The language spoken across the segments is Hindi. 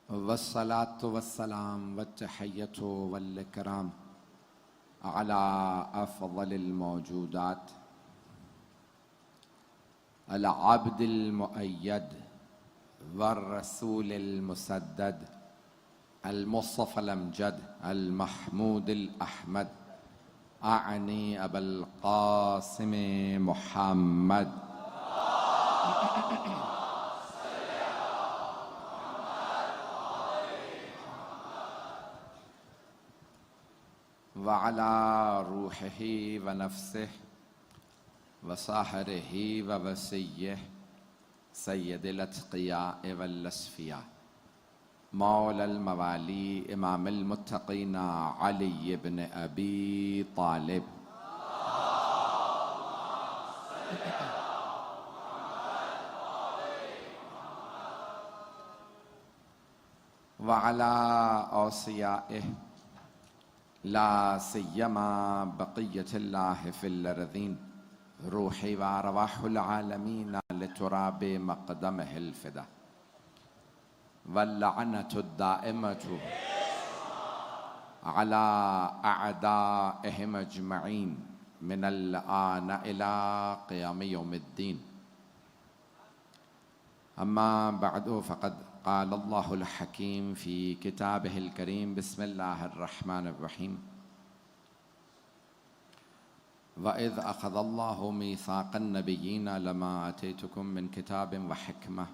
वस्सलातु वस्सलाम वत्तहिय्यतु वल-इकराम अला अफ़ज़लिल मौजूदात अल-अब्दिल मुअय्यद वर्रसूलिल मुसद्दद अल-मुस्तफ़ल अमजद अल-महमूदिल अहमद आनी अबुल क़ासिम मुहम्मद वअला रूहिही व नफ्सिही व साहरिही व वसिय्यिही सय्यदिल अत्क़ियाए वल अस्फ़िया मौलल मवाली इमामुल मुत्तक़ीन अली इब्न अबी तालिब वअला औसियाइही ला सिय्यमा बक़िय्यतिल्लाहि फिल अर्ज़ीन रूही व अरवाहुल आलमीन लितुराबि मक़दमिहिल फ़िदा वल्लअनतु दाइमतु अला अअदाइहिम अजमईन मिनल आन इला क़ियाम यौमिद्दीन अम्मा बअदु फ़क़द क़ाल अल्लाहुल हकीम फ़ी किताबिहिल करीम बिस्मिल्लाहिर रहमानिर रहीम वइज़ अख़ज़ल्लाहु मीसाक़न नबिय्यीन लमा आतैतुकुम मिन किताबिन व हिकमह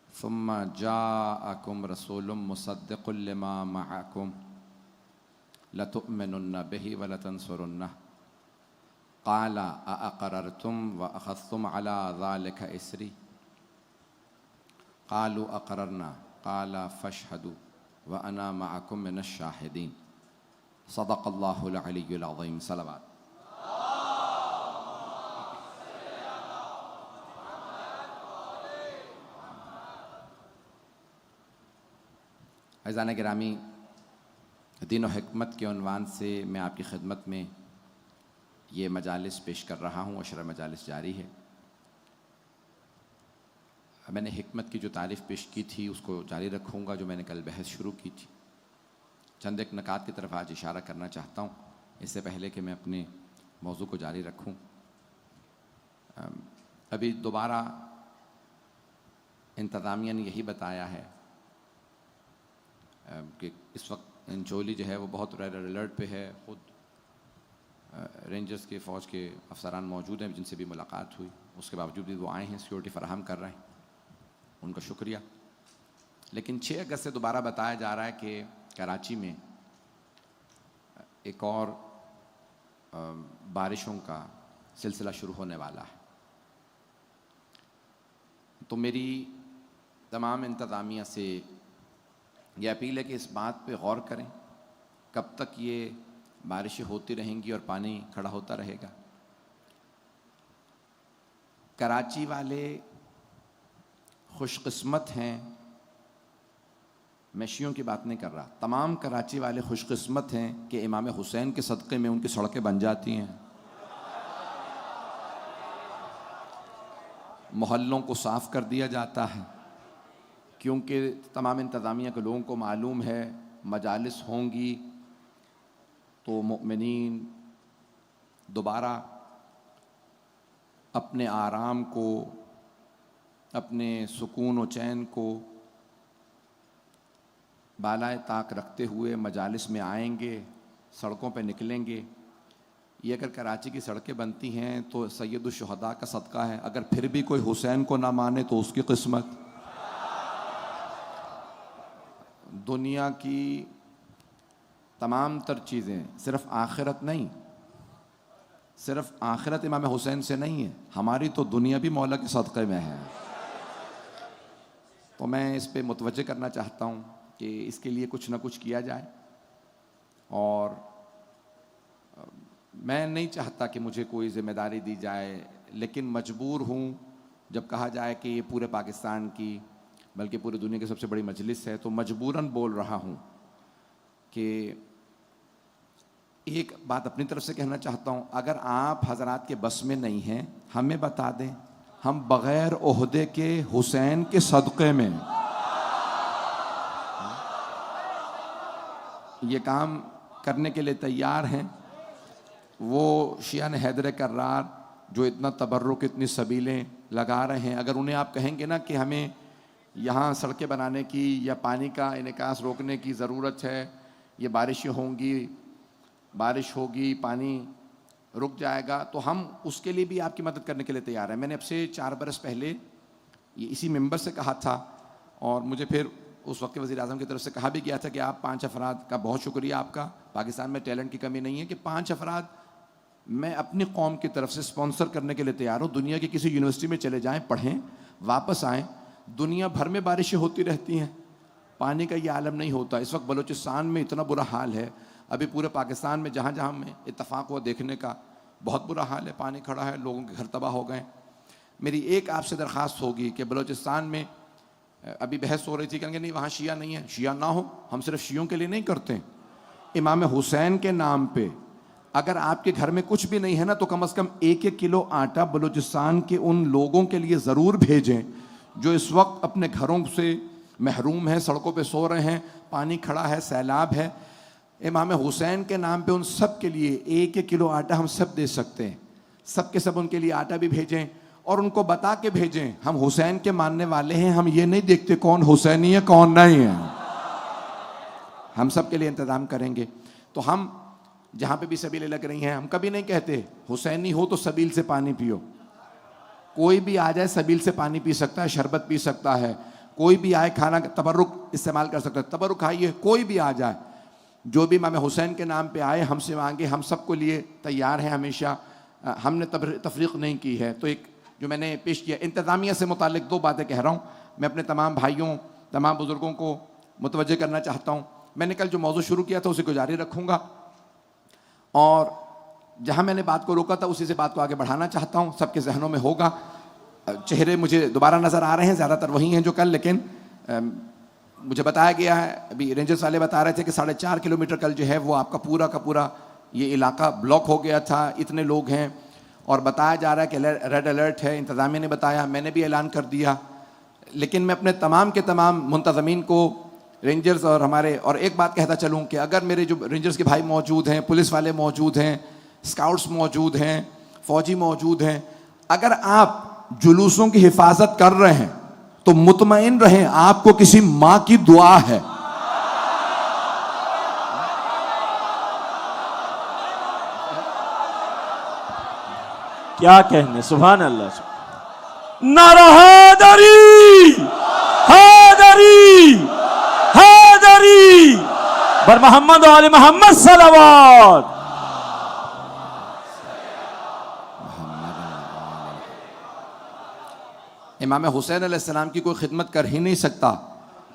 सुम्मा जाअकुम रसूलुम मुसद्दिक़ुल लिमा मअकुम लतुअमिनुन्न बिही व लतंसुरुन्नह क़ाल अअक़ररतुम व अख़ज़्तुम अला ज़ालिका इसरी क़ालू अक़ररना क़ाल फ़शहदू व अना मअकुम मिनश शाहिदीन सदक़ल्लाहुल अलियुल अज़ीम। सलवात। अज़ान गिरामी, दीन व हिकमत के उन्वान से मैं आपकी खिदमत में ये मजालिस पेश कर रहा हूँ। अशरा मजालिस जारी है। मैंने हिकमत की जो तारीफ़ पेश की थी उसको जारी रखूँगा जो मैंने कल बहस शुरू की थी। चंद एक नकात की तरफ आज इशारा करना चाहता हूँ इससे पहले कि मैं अपने मौजू को जारी रखूँ। अभी दोबारा इंतज़ामिया ने यही बताया है कि इस वक्त इंचोली जो है वो बहुत रेड अलर्ट पे है। ख़ुद रेंजर्स के फ़ौज के अफसरान मौजूद हैं जिनसे भी मुलाकात हुई, उसके बावजूद भी वो आए हैं, सिक्योरिटी फ़राहम कर रहे हैं, उनका शुक्रिया। लेकिन 6 अगस्त से दोबारा बताया जा रहा है कि कराची में एक और बारिशों का सिलसिला शुरू होने वाला है। तो मेरी तमाम इंतज़ामिया से यह अपील है कि इस बात पे गौर करें कब तक ये बारिशें होती रहेंगी और पानी खड़ा होता रहेगा। कराची वाले खुशकिस्मत हैं, मैं शियों की बात नहीं कर रहा, तमाम कराची वाले खुशकिस्मत हैं कि इमाम हुसैन के सदक़े में उनकी सड़कें बन जाती हैं, मोहल्लों को साफ़ कर दिया जाता है, क्योंकि तमाम इंतज़ामिया के लोगों को मालूम है मजालिस होंगी तो मुमिनीन दोबारा अपने आराम को, अपने सुकून व चैन को बालाए ताक रखते हुए मजालिस में आएंगे, सड़कों पे निकलेंगे। ये अगर कराची की सड़कें बनती हैं तो सैयदुल शुहदा का सदका है। अगर फिर भी कोई हुसैन को ना माने तो उसकी किस्मत। दुनिया की तमाम तर चीज़ें, सिर्फ आखिरत नहीं, सिर्फ आखिरत इमाम हुसैन से नहीं है, हमारी तो दुनिया भी मौला के सदक़े में है। तो मैं इस पे मुतवज्जे करना चाहता हूँ कि इसके लिए कुछ ना कुछ किया जाए। और मैं नहीं चाहता कि मुझे कोई ज़िम्मेदारी दी जाए, लेकिन मजबूर हूँ जब कहा जाए कि ये पूरे पाकिस्तान की बल्कि पूरी दुनिया की सबसे बड़ी मजलिस है, तो मजबूरन बोल रहा हूँ कि एक बात अपनी तरफ से कहना चाहता हूँ। अगर आप हजरात के बस में नहीं हैं, हमें बता दें, हम बग़ैर ओहदे के हुसैन के सदक़े में ये काम करने के लिए तैयार हैं। वो शियान हैदर कर्रार जो इतना तबर्रुक, इतनी सबीलें लगा रहे हैं, अगर उन्हें आप कहेंगे ना कि हमें यहाँ सड़कें बनाने की या पानी का इनकास रोकने की ज़रूरत है, ये बारिशें होंगी, बारिश होगी, पानी रुक जाएगा, तो हम उसके लिए भी आपकी मदद करने के लिए तैयार हैं। मैंने अब से 4 बरस पहले ये इसी मेंबर से कहा था और मुझे फिर उस वक्त के वज़ीर आज़म की तरफ से कहा भी गया था कि आप 5 अफराद का बहुत शुक्रिया आपका, पाकिस्तान में टैलेंट की कमी नहीं है, कि 5 अफराद मैं अपनी कौम की तरफ से स्पॉन्सर करने के लिए तैयार हूँ। दुनिया की किसी यूनिवर्सिटी में चले जाएं, पढ़ें, वापस आएँ। दुनिया भर में बारिशें होती रहती हैं, पानी का ये आलम नहीं होता। इस वक्त बलूचिस्तान में इतना बुरा हाल है, अभी पूरे पाकिस्तान में जहाँ जहाँ में इत्तफाक हुआ देखने का, बहुत बुरा हाल है, पानी खड़ा है, लोगों के घर तबाह हो गए। मेरी एक आपसे दरख्वास्त होगी कि बलूचिस्तान में अभी बहस हो रही थी, कहेंगे नहीं वहाँ शिया नहीं है, शिया ना हो, हम सिर्फ शियों के लिए नहीं करते। इमाम हुसैन के नाम पे अगर आपके घर में कुछ भी नहीं है ना, तो कम से कम 1-1 किलो आटा बलूचिस्तान के उन लोगों के लिए ज़रूर भेजें जो इस वक्त अपने घरों से महरूम हैं, सड़कों पे सो रहे हैं, पानी खड़ा है, सैलाब है। इमाम हुसैन के नाम पे उन सब के लिए 1-1 किलो आटा हम सब दे सकते हैं। सब के सब उनके लिए आटा भी भेजें और उनको बता के भेजें हम हुसैन के मानने वाले हैं, हम ये नहीं देखते कौन हुसैनी है कौन नहीं है, हम सब के लिए इंतज़ाम करेंगे। तो हम जहाँ पे भी सबीलें लग रही हैं, हम कभी नहीं कहते हुसैनी हो तो सबील से पानी पियो। कोई भी आ जाए सबील से पानी पी सकता है, शरबत पी सकता है, कोई भी आए खाना तबर्रुक इस्तेमाल कर सकता है, तबर्रुक खाइए, कोई भी आ जाए, जो भी इमाम हुसैन के नाम पे आए हमसे मांगे, हम सबको लिए तैयार हैं हमेशा। हमने तफरीक नहीं की है। तो एक जो मैंने पेश किया, इंतज़ामिया से मुतालिक 2 बातें कह रहा हूँ, मैं अपने तमाम भाइयों, तमाम बुज़ुर्गों को मुतवज्जे करना चाहता हूँ। मैंने कल जो मौजू शुरू किया था उसी को जारी रखूँगा और जहाँ मैंने बात को रोका था उसी से बात को आगे बढ़ाना चाहता हूँ। सबके जहनों में होगा, चेहरे मुझे दोबारा नज़र आ रहे हैं, ज़्यादातर वही हैं जो कल, लेकिन मुझे बताया गया है, अभी रेंजर्स वाले बता रहे थे कि 4.5 किलोमीटर कल जो है वो आपका पूरा का पूरा ये इलाका ब्लॉक हो गया था, इतने लोग हैं और बताया जा रहा है कि रेड अलर्ट है। इंतज़ामिया ने बताया, मैंने भी ऐलान कर दिया, लेकिन मैं अपने तमाम के तमाम मुंतज़मीन को, रेंजर्स और हमारे, और एक बात कहता चलूँ कि अगर मेरे जो रेंजर्स के भाई मौजूद हैं, पुलिस वाले मौजूद हैं, स्काउट्स मौजूद हैं, फ़ौजी मौजूद हैं, अगर आप जुलूसों की हिफाजत कर रहे हैं तो मुतमईन रहें, आपको किसी माँ की दुआ है। क्या कहने, सुभान अल्लाह। नारा हैदरी, हैदरी, हैदरी, बर मोहम्मद वाले मोहम्मद सलावत। इमाम हुसैन अलैहिस्सलाम की कोई खिदमत कर ही नहीं सकता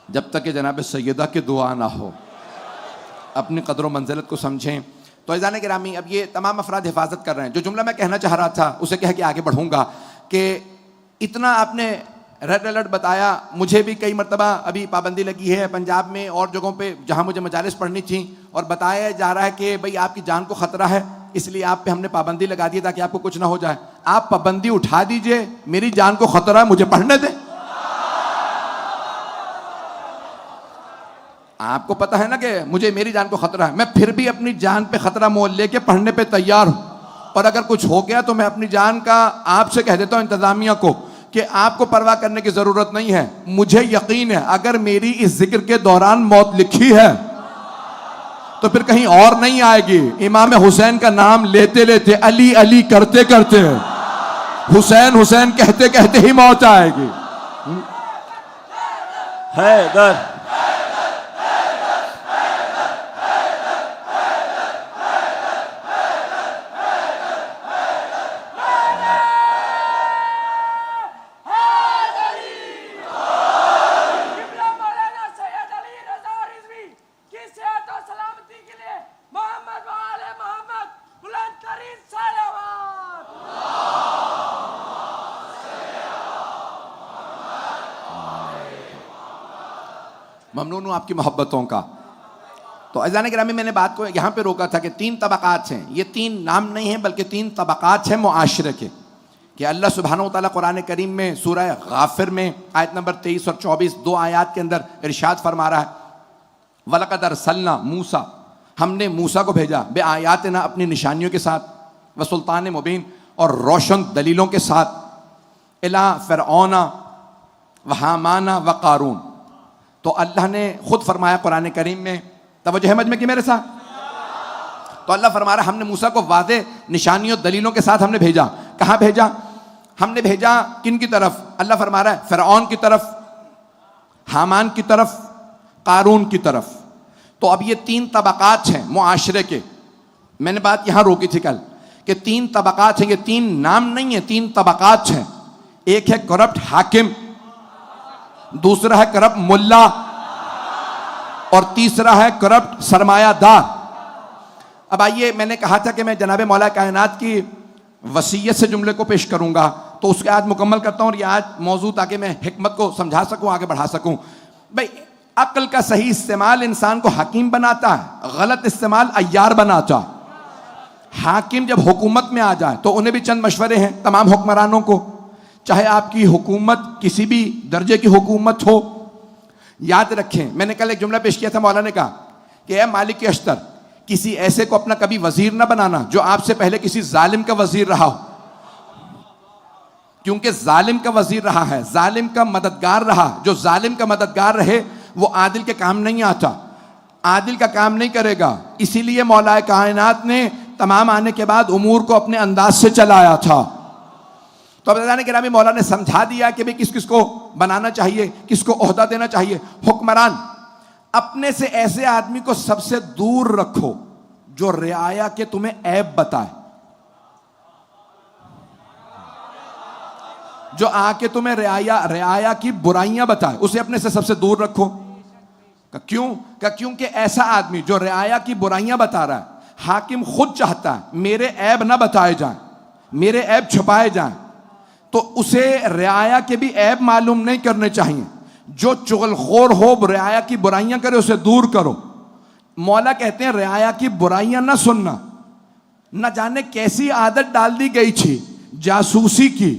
जब तक कि जनाब सैयदा की दुआ ना हो। अपनी कदर व मंजिलत को समझें। तो अज़ीज़ान गिरामी, अब ये तमाम अफराद हिफाजत कर रहे हैं। जो जुमला मैं कहना चाह रहा था उसे कह के आगे बढ़ूंगा कि इतना आपने रेड अलर्ट बताया, मुझे भी कई मरतबा अभी पाबंदी लगी है पंजाब में और जगहों पे जहां मुझे मजालिस पढ़नी थी, और बताया जा रहा है कि भाई आपकी जान को खतरा है, इसलिए आप पे हमने पाबंदी लगा दी ताकि आपको कुछ ना हो जाए। आप पाबंदी उठा दीजिए, मेरी जान को खतरा है, मुझे पढ़ने दें। आपको पता है ना कि मुझे, मेरी जान को खतरा है, मैं फिर भी अपनी जान पे खतरा मोल लेके पढ़ने पे तैयार हूं। और अगर कुछ हो गया तो मैं अपनी जान का आपसे कह देता हूं, इंतजामिया को, कि आपको परवाह करने की जरूरत नहीं है। मुझे यकीन है अगर मेरी इस जिक्र के दौरान मौत लिखी है तो फिर कहीं और नहीं आएगी। इमाम हुसैन का नाम लेते लेते, अली अली करते करते, हुसैन हुसैन कहते कहते ही मौत आएगी। हैदर, ममनून हूं आपकी मोहब्बतों का। तो अज़ीज़ान गिरामी, मैंने बात को यहाँ पे रोका था कि 3 तबक़ात हैं। ये 3 नाम नहीं है बल्कि 3 तबक़ात हैं मुआशरे के, कि अल्लाह सुब्हानहू व तआला कुरान करीम में सूरह गाफिर में आयत नंबर 23 और 24 2 आयात के अंदर इरशाद फरमा रहा है, वलक़द अरसलना मूसा हमने मूसा को भेजा बे आयातना, अपनी निशानियों के साथ, व सुल्तान मुबीन, और रोशन दलीलों के साथ, इला फ़िरऔना व हामाना व क़ारून। तो अल्लाह ने खुद फरमाया कुरान करीम में, तवज्जो है मजमे की मेरे साथ, तो अल्लाह फरमा रहा हमने मूसा को वादे निशानियों दलीलों के साथ हमने भेजा। कहाँ भेजा? हमने भेजा किन की तरफ? अल्लाह फरमा रहा है फ़िरऔन की तरफ, हामान की तरफ, क़ारून की तरफ। तो अब ये तीन तबक़ात हैं मुआशरे के। मैंने बात यहाँ रोकी थी कल कि तीन तबक़ात हैं, ये तीन नाम नहीं है, तीन तबक़ात हैं। एक है करप्ट हाकिम, दूसरा है करप्ट मुल्ला, और तीसरा है करप्ट सरमायादार। अब आइए, मैंने कहा था कि मैं जनाब मौला कायनात की वसीयत से जुमले को पेश करूंगा, तो उसके आज मुकम्मल करता हूँ, और ये आज मौजू ताकि मैं हिकमत को समझा सकूं, आगे बढ़ा सकूं। भाई, अक्ल का सही इस्तेमाल इंसान को हकीम बनाता है, गलत इस्तेमाल अय्यार बनाता है। हाकिम जब हुकूमत में आ जाए तो उन्हें भी चंद मशवरे हैं तमाम हुक्मरानों को, चाहे आपकी हुकूमत किसी भी दर्जे की हुकूमत हो। याद रखें, मैंने कल एक जुमला पेश किया था, मौला ने कहा कि ए मालिक अश्तर, किसी ऐसे को अपना कभी वजीर ना बनाना जो आपसे पहले किसी जालिम का वजीर रहा हो, क्योंकि जालिम का वजीर रहा है, जालिम का मददगार रहा। जो जालिम का मददगार रहे वो आदिल के काम नहीं आता, आदिल का काम नहीं करेगा। इसीलिए मौलाए कायनात ने तमाम आने के बाद उमूर को अपने अंदाज से चलाया था। तो अब अज़ान गिरामी, मौला ने समझा दिया कि भाई किस किस को बनाना चाहिए, किसको ओहदा देना चाहिए। हुक्मरान, अपने से ऐसे आदमी को सबसे दूर रखो जो रियाया के तुम्हें ऐब बताए, जो आके तुम्हें रियाया की बुराइयां बताए, उसे अपने से सबसे दूर रखो। क्यों? क्योंकि ऐसा आदमी जो रियाया की बुराइयां बता रहा है, हाकिम खुद चाहता है मेरे ऐब ना बताए जाएं, मेरे ऐब छुपाए जाएं, तो उसे रियाया के भी ऐब मालूम नहीं करने चाहिए। जो चुगलखोर हो, रियाया की बुराइयां करे, उसे दूर करो। मौला कहते हैं रियाया की बुराइयां ना सुनना। न जाने कैसी आदत डाल दी गई थी जासूसी की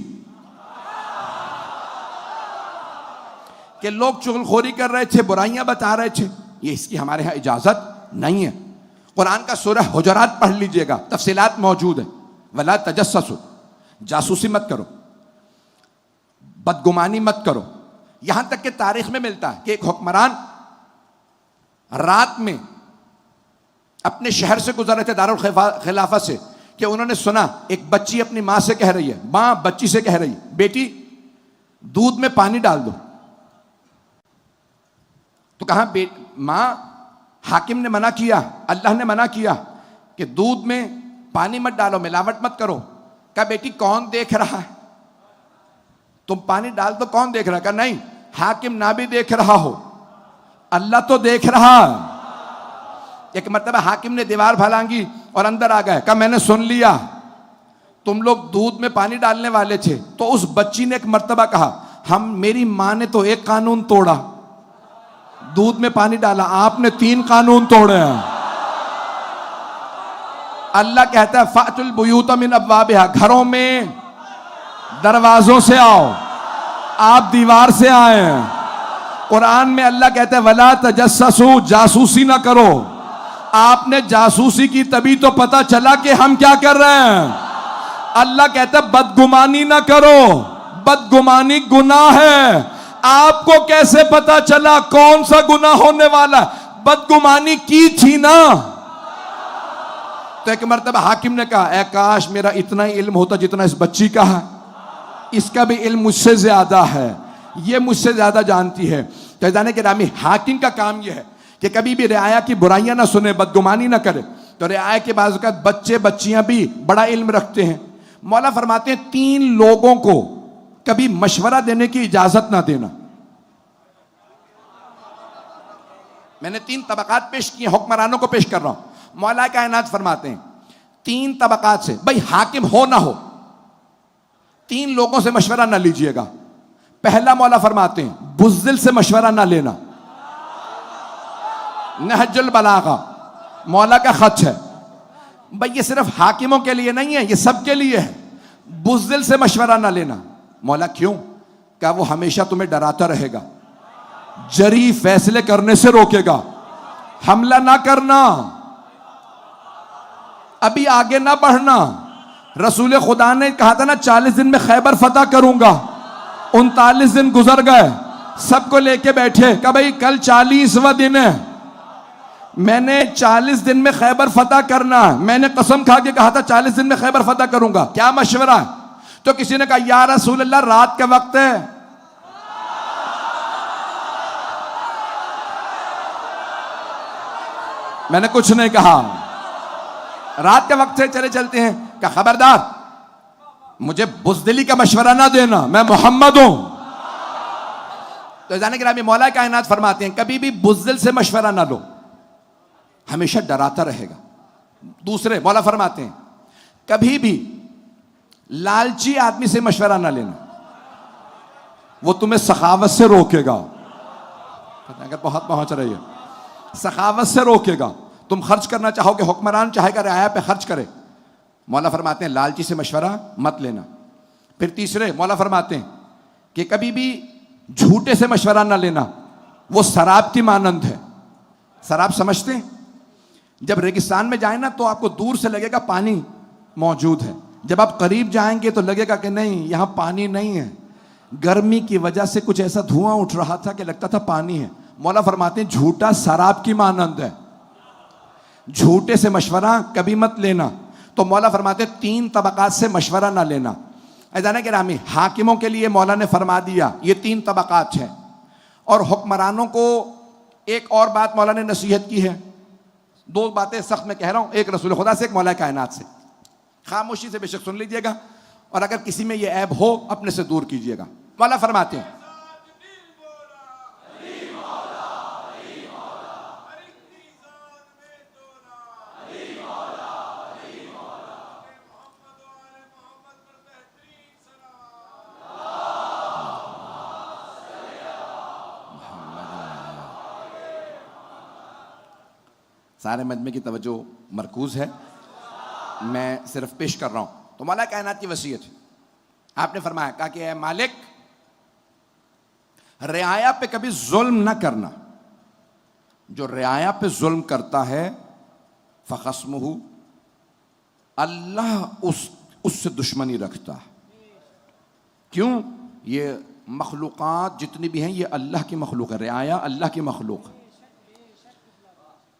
कि लोग चुगलखोरी कर रहे थे, बुराइयां बता रहे थे। ये इसकी हमारे यहां इजाजत नहीं है। कुरान का सूरह हुजरात पढ़ लीजिएगा, तफसीलात मौजूद है। वला तजस्ससु, जासूसी मत करो, बदगुमानी मत करो। यहां तक कि तारीख में मिलता है कि एक हुक्मरान रात में अपने शहर से गुजर रहे थे, दारुल खिलाफत से, कि उन्होंने सुना एक बच्ची अपनी मां से कह रही है, मां बच्ची से कह रही है, बेटी दूध में पानी डाल दो। तो कहा मां, हाकिम ने मना किया, अल्लाह ने मना किया कि दूध में पानी मत डालो, मिलावट मत करो। कहा बेटी कौन देख रहा है, तुम पानी डाल दो, कौन देख रहा है? कहा नहीं, हाकिम ना भी देख रहा हो, अल्लाह तो देख रहा है। एक मरतबा हाकिम ने दीवार फलांगी और अंदर आ गए। कहा मैंने सुन लिया, तुम लोग दूध में पानी डालने वाले थे। तो उस बच्ची ने एक मरतबा कहा, मेरी मां ने तो एक कानून तोड़ा, दूध में पानी डाला, आपने 3 कानून तोड़े हैं। अल्लाह कहता है फातुल बुयूत मिन अब्वाबिहा, घरों में दरवाजों से आओ, आप दीवार से आए। कुरान में अल्लाह कहता है वला तजस्ससु, जासूसी ना करो। आपने जासूसी की तभी तो पता चला कि हम क्या कर रहे हैं। अल्लाह कहता है बदगुमानी ना करो, बदगुमानी गुनाह है। आपको कैसे पता चला कौन सा गुनाह होने वाला? बदगुमानी की थी ना। तो एक मरतबा हाकिम ने कहा, ऐ काश मेरा इतना ही इल्म होता जितना इस बच्ची का है, इसका भी इल्म मुझसे ज्यादा है, ये मुझसे ज्यादा जानती है। तो जाने के नामी हाकिम का काम यह है कि कभी भी रियाया की बुराइयां ना सुने, बदगुमानी ना करे। तो रियाया के बाज़ बच्चे बच्चियां भी बड़ा इल्म रखते हैं। मौला फरमाते हैं 3 लोगों को कभी मशवरा देने की इजाजत ना देना। मैंने 3 तबकात पेश किए, हुक्मरानों को पेश कर रहा हूं। मौला कायनात फरमाते हैं 3 तबकात से, भाई हाकिम हो ना हो, 3 लोगों से मशवरा ना लीजिएगा। पहला मौला फरमाते हैं बुज़दिल से मशवरा ना लेना। नहजुल बलागा मौला का खत है, भाई ये सिर्फ हाकिमों के लिए नहीं है, ये सबके लिए है। बुज़दिल से मशवरा ना लेना। मौला क्यों? क्या वो हमेशा तुम्हें डराता रहेगा, जरी फैसले करने से रोकेगा, हमला ना करना, अभी आगे ना बढ़ना। रसूल खुदा ने कहा था ना 40 दिन में खैबर फतह करूंगा। 39 दिन गुजर गए, सबको लेके बैठे कहा भाई कल 40वां दिन है, मैंने 40 दिन में खैबर फतह करना है। मैंने कसम खा के कहा था 40 दिन में खैबर फतह करूंगा, क्या मशवरा है? तो किसी ने कहा या रसूल अल्लाह रात का वक्त है। मैंने कुछ नहीं कहा, रात के वक्त से चले चलते हैं। क्या खबरदार मुझे बुज़दिली का मशवरा ना देना, मैं मोहम्मद हूं। तो जाने के लिए मौला कायनात फरमाते हैं कभी भी बुज़दिल से मशवरा ना लो, हमेशा डराता रहेगा। दूसरे मौला फरमाते हैं कभी भी लालची आदमी से मशवरा ना लेना, वो तुम्हें सखावत से रोकेगा। अगर बहुत पहुंच रही है, सखावत से रोकेगा। तुम खर्च करना चाहोगे, हुक्मरान चाहेगा रियाया पे खर्च करे, मौला फरमाते हैं लालची से मशवरा मत लेना। फिर तीसरे मौला फरमाते हैं कि कभी भी झूठे से मशवरा ना लेना, वो शराब की मानंद है। शराब समझते हैं? जब रेगिस्तान में जाए ना तो आपको दूर से लगेगा पानी मौजूद है, जब आप करीब जाएंगे तो लगेगा कि नहीं यहां पानी नहीं है, गर्मी की वजह से कुछ ऐसा धुआं उठ रहा था कि लगता था पानी है। मौला फरमाते हैं झूठा शराब की मानंद है, झूठे से मशवरा कभी मत लेना। तो मौला फरमाते हैं 3 तबकात से मशवरा ना लेना। ऐसा कि रामी हाकिमों के लिए मौला ने फरमा दिया ये 3 तबकात हैं। और हुक्मरानों को एक और बात मौला ने नसीहत की है। 2 बातें सख्त में कह रहा हूं, एक रसूल खुदा से, एक मौला कायनात से। खामोशी से बेशक सुन लीजिएगा, और अगर किसी में यह ऐब हो अपने से दूर कीजिएगा। मौला फरमाते हैं सारे मजमे की तवज्जो मरकूज है, मैं सिर्फ पेश कर रहा हूं। तो मौला कायनात की वसीयत आपने फरमाया, कहा कि ऐ मालिक रियाया पे कभी जुल्म ना करना, जो रियाया पे जुल्म करता है फखस्मुहु, अल्लाह उससे दुश्मनी रखता है। क्यों? ये मखलूक़ात जितनी भी हैं ये अल्लाह की मखलूक है, रियाया अल्लाह की मखलूक है।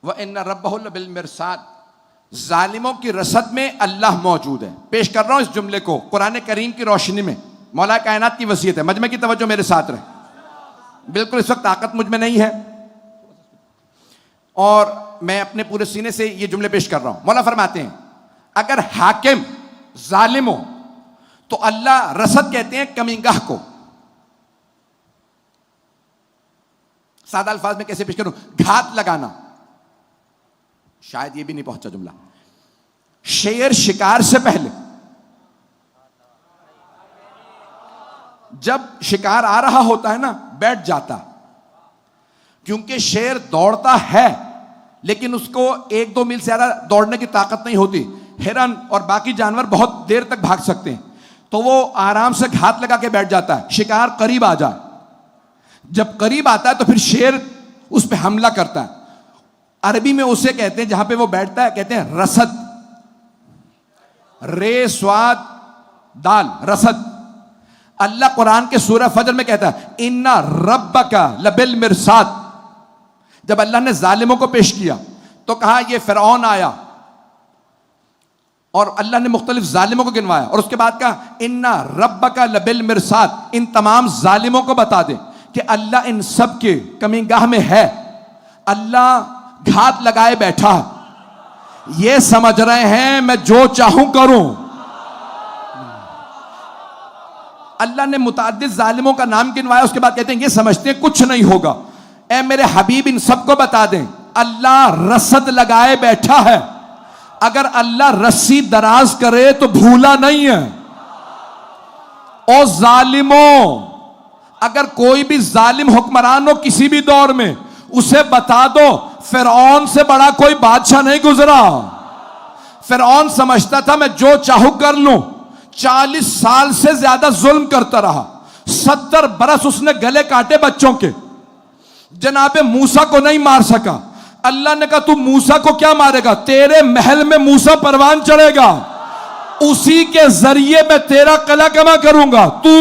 व इन्ना रब्बहुल बिल मिरसाद, जालिमों की रसद में अल्लाह मौजूद है। पेश कर रहा हूं इस जुमले को कुरान करीम की रोशनी में, मौला कायनात की वसीयत है। मजमे की तवज्जो मेरे साथ रहे, बिल्कुल इस वक्त ताकत मुझ में नहीं है और मैं अपने पूरे सीने से ये जुमले पेश कर रहा हूं। मौला फरमाते हैं अगर हाकिम जालिम हो तो अल्लाह रसद कहते हैं कमीगाह को। सादा अल्फाज में कैसे पेश करूं? घात लगाना, शायद ये भी नहीं पहुंचा जुमला। शेर शिकार से पहले जब शिकार आ रहा होता है ना बैठ जाता, क्योंकि शेर दौड़ता है लेकिन उसको 1-2 मील से ज्यादा दौड़ने की ताकत नहीं होती। हिरन और बाकी जानवर बहुत देर तक भाग सकते हैं, तो वो आराम से घात लगा के बैठ जाता है, शिकार करीब आ जाए। जब करीब आता है तो फिर शेर उस पर हमला करता है। अरबी में उसे कहते हैं, जहां पे वो बैठता है कहते हैं रसद, रे स्वाद दाल, रसद। अल्लाह कुरान के सूरह फजर में कहता है इन्ना रब्बका लबिल मिरसाद। जब अल्लाह ने जालिमों को पेश किया तो कहा यह फिरौन आया, और अल्लाह ने मुख्तलिफ जालिमों को गिनवाया, और उसके बाद कहा इन्ना रब्बका लबिल मिरसाद। इन तमाम जालिमों को बता दे कि अल्लाह इन सब के कमीगाह में है, अल्लाह घात लगाए बैठा। ये समझ रहे हैं मैं जो चाहूं करूं। अल्लाह ने मुताद्दिद जालिमों का नाम गिनवाया, उसके बाद कहते हैं ये समझते हैं कुछ नहीं होगा। ऐ मेरे हबीब इन सबको बता दें अल्लाह रसद लगाए बैठा है। अगर अल्लाह रस्सी दराज करे तो भूला नहीं है। और जालिमों, अगर कोई भी जालिम हुक्मरान हो किसी भी दौर में, उसे बता दो फिरौन से बड़ा कोई बादशाह नहीं गुजरा। फिरौन समझता था मैं जो चाहूं कर लूं। 40 साल से ज्यादा जुल्म करता रहा, 70 बरस उसने गले काटे बच्चों के, जनाबे मूसा को नहीं मार सका। अल्लाह ने कहा तू मूसा को क्या मारेगा? तेरे महल में मूसा परवान चढ़ेगा, उसी के जरिए मैं तेरा कला कमा करूंगा। तू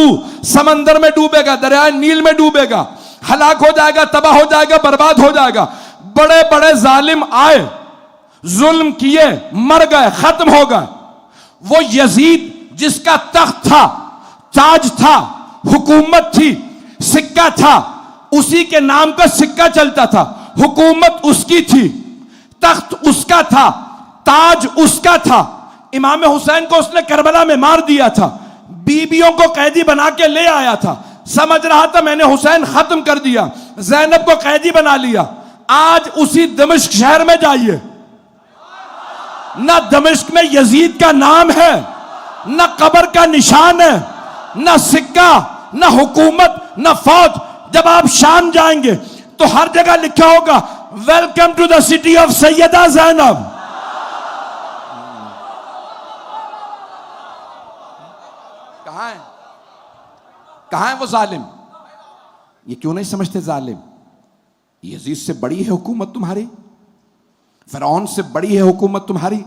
समंदर में डूबेगा, दरियाए नील में डूबेगा, हलाक हो जाएगा, तबाह हो जाएगा, बर्बाद हो जाएगा। बड़े बड़े जालिम आए, जुल्म किए, मर गए, खत्म हो गए। वो यजीद जिसका तख्त था, ताज था, हुकूमत थी, सिक्का था, उसी के नाम का सिक्का चलता था, हुकूमत उसकी थी, तख्त उसका था, ताज उसका था। इमाम हुसैन को उसने करबला में मार दिया था, बीबियों को कैदी बना के ले आया था, समझ रहा था मैंने हुसैन खत्म कर दिया, ज़ैनब को कैदी बना लिया। आज उसी दमिश्क शहर में जाइए, ना दमिश्क में यजीद का नाम है, ना कब्र का निशान है, ना सिक्का, ना हुकूमत, ना फौज। जब आप शाम जाएंगे तो हर जगह लिखा होगा welcome to the city of Sayyida Zainab. कहां है, कहां है वो जालिम? ये क्यों नहीं समझते जालिम? यजीद से बड़ी है हुकूमत तुम्हारी, फिरौन से बड़ी है हुकूमत तुम्हारी।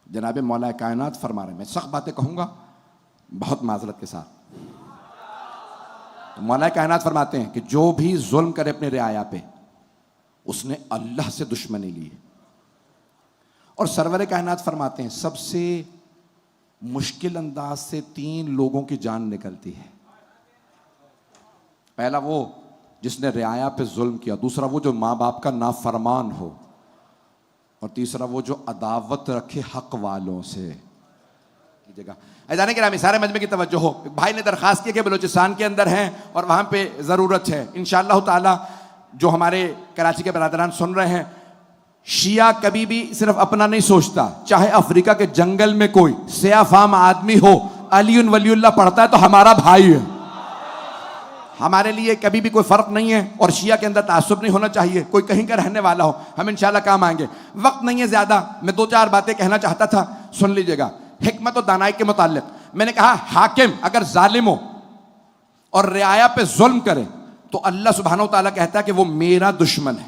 जनाब मौला कायनात फरमा रहे, मैं सख्त बातें कहूंगा बहुत माजरत के साथ। तो मौला कायनात फरमाते हैं कि जो भी जुल्म करे अपने रियाया पे, उसने अल्लाह से दुश्मनी ली है। और सरवर कायनात फरमाते हैं सबसे मुश्किल अंदाज से 3 लोगों की जान निकलती है। पहला वो जिसने रियाया पे जुल्म किया, दूसरा वो जो माँ बाप का नाफरमान हो, और तीसरा वो जो अदावत रखे हक वालों से। जगह ऐसा नहीं कि सारे मजमे की तवज्जो हो। भाई ने दरखास्त की कि बलूचिस्तान के अंदर हैं और वहां पे ज़रूरत है। इंशाअल्लाह ताला जो हमारे कराची के बरादरान सुन रहे हैं, शिया कभी भी सिर्फ अपना नहीं सोचता। चाहे अफ्रीका के जंगल में कोई सियाफाम आदमी हो, अलीउन वलीउल्लाह पढ़ता है तो हमारा भाई है। हमारे लिए कभी भी कोई फर्क नहीं है, और शिया के अंदर तासुब नहीं होना चाहिए। कोई कहीं का रहने वाला हो, हम इंशाल्लाह काम आएंगे। वक्त नहीं है ज्यादा, मैं 2-4 बातें कहना चाहता था, सुन लीजिएगा। हिकमत और दानाई के मुताल्लिक मैंने कहा, हाकिम अगर जालिम हो और रियाया पे जुल्म करे तो अल्लाह सुब्हानहू तआला कहता है कि वो मेरा दुश्मन है,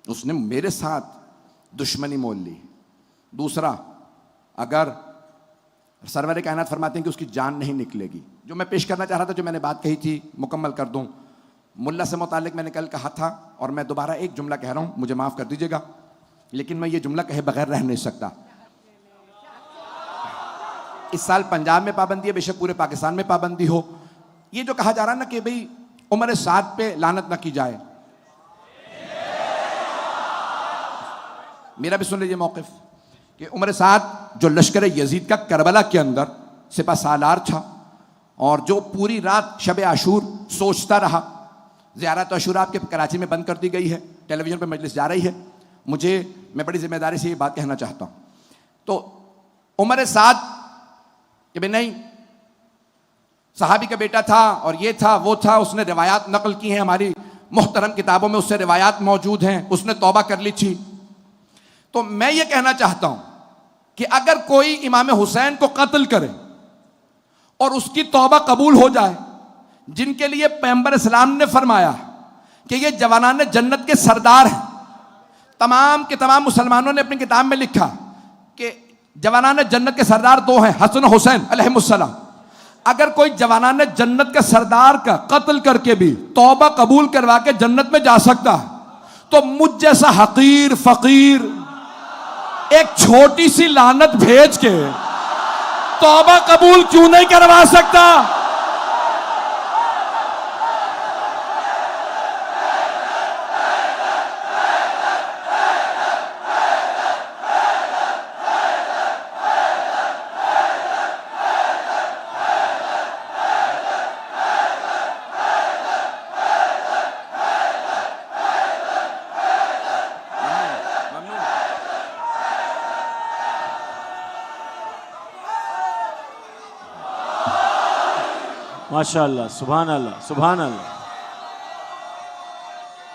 उसने मेरे साथ दुश्मनी मोल ली। दूसरा, अगर सरवर कायनात फरमाते हैं कि उसकी जान नहीं निकलेगी। जो मैं पेश करना चाह रहा था, जो मैंने बात कही थी, मुकम्मल कर दूं। मुल्ला से मुतालिक मैंने कल कहा था, और मैं दोबारा एक जुमला कह रहा हूं, मुझे माफ कर दीजिएगा, लेकिन मैं ये जुमला कहे बगैर रह नहीं सकता। इस साल पंजाब में पाबंदी है, बेशक पूरे पाकिस्तान में पाबंदी हो। ये जो कहा जा रहा है ना कि भाई उम्र साद पे लानत ना की जाए, मेरा भी सुन लीजिए मौक़िफ़ कि उम्र साद जो लश्कर यजीद का करबला के अंदर सिपा सालार था, और जो पूरी रात शब आशूर सोचता रहा। ज़ियारत आशूरा आपके कराची में बंद कर दी गई है, टेलीविज़न पे मजलिस जा रही है। मैं बड़ी जिम्मेदारी से ये बात कहना चाहता हूँ। तो उमर साद कि भाई नहीं, सहाबी का बेटा था और ये था वो था, उसने रिवायात नकल की हैं, हमारी मुहतरम किताबों में उससे रिवायात मौजूद हैं, उसने तौबा कर ली थी। तो मैं ये कहना चाहता हूं कि अगर कोई इमाम हुसैन को कत्ल करे और उसकी तौबा कबूल हो जाए, जिनके लिए पैगंबर इस्लाम ने फरमाया कि ये जवानान जन्नत के सरदार हैं। तमाम के तमाम मुसलमानों ने अपनी किताब में लिखा कि जवानान जन्नत के सरदार 2 हैं, हसन और हुसैन अलैहिमुस्सलाम। अगर कोई जवानान जन्नत के सरदार का कत्ल करके भी तौबा कबूल करवा के जन्नत में जा सकता है, तो मुझ जैसा हकीर फकीर एक छोटी सी लानत भेज के तौबा कबूल क्यों नहीं करवा सकता? माशाअल्लाह, सुभान अल्लाह, सुभान अल्लाह।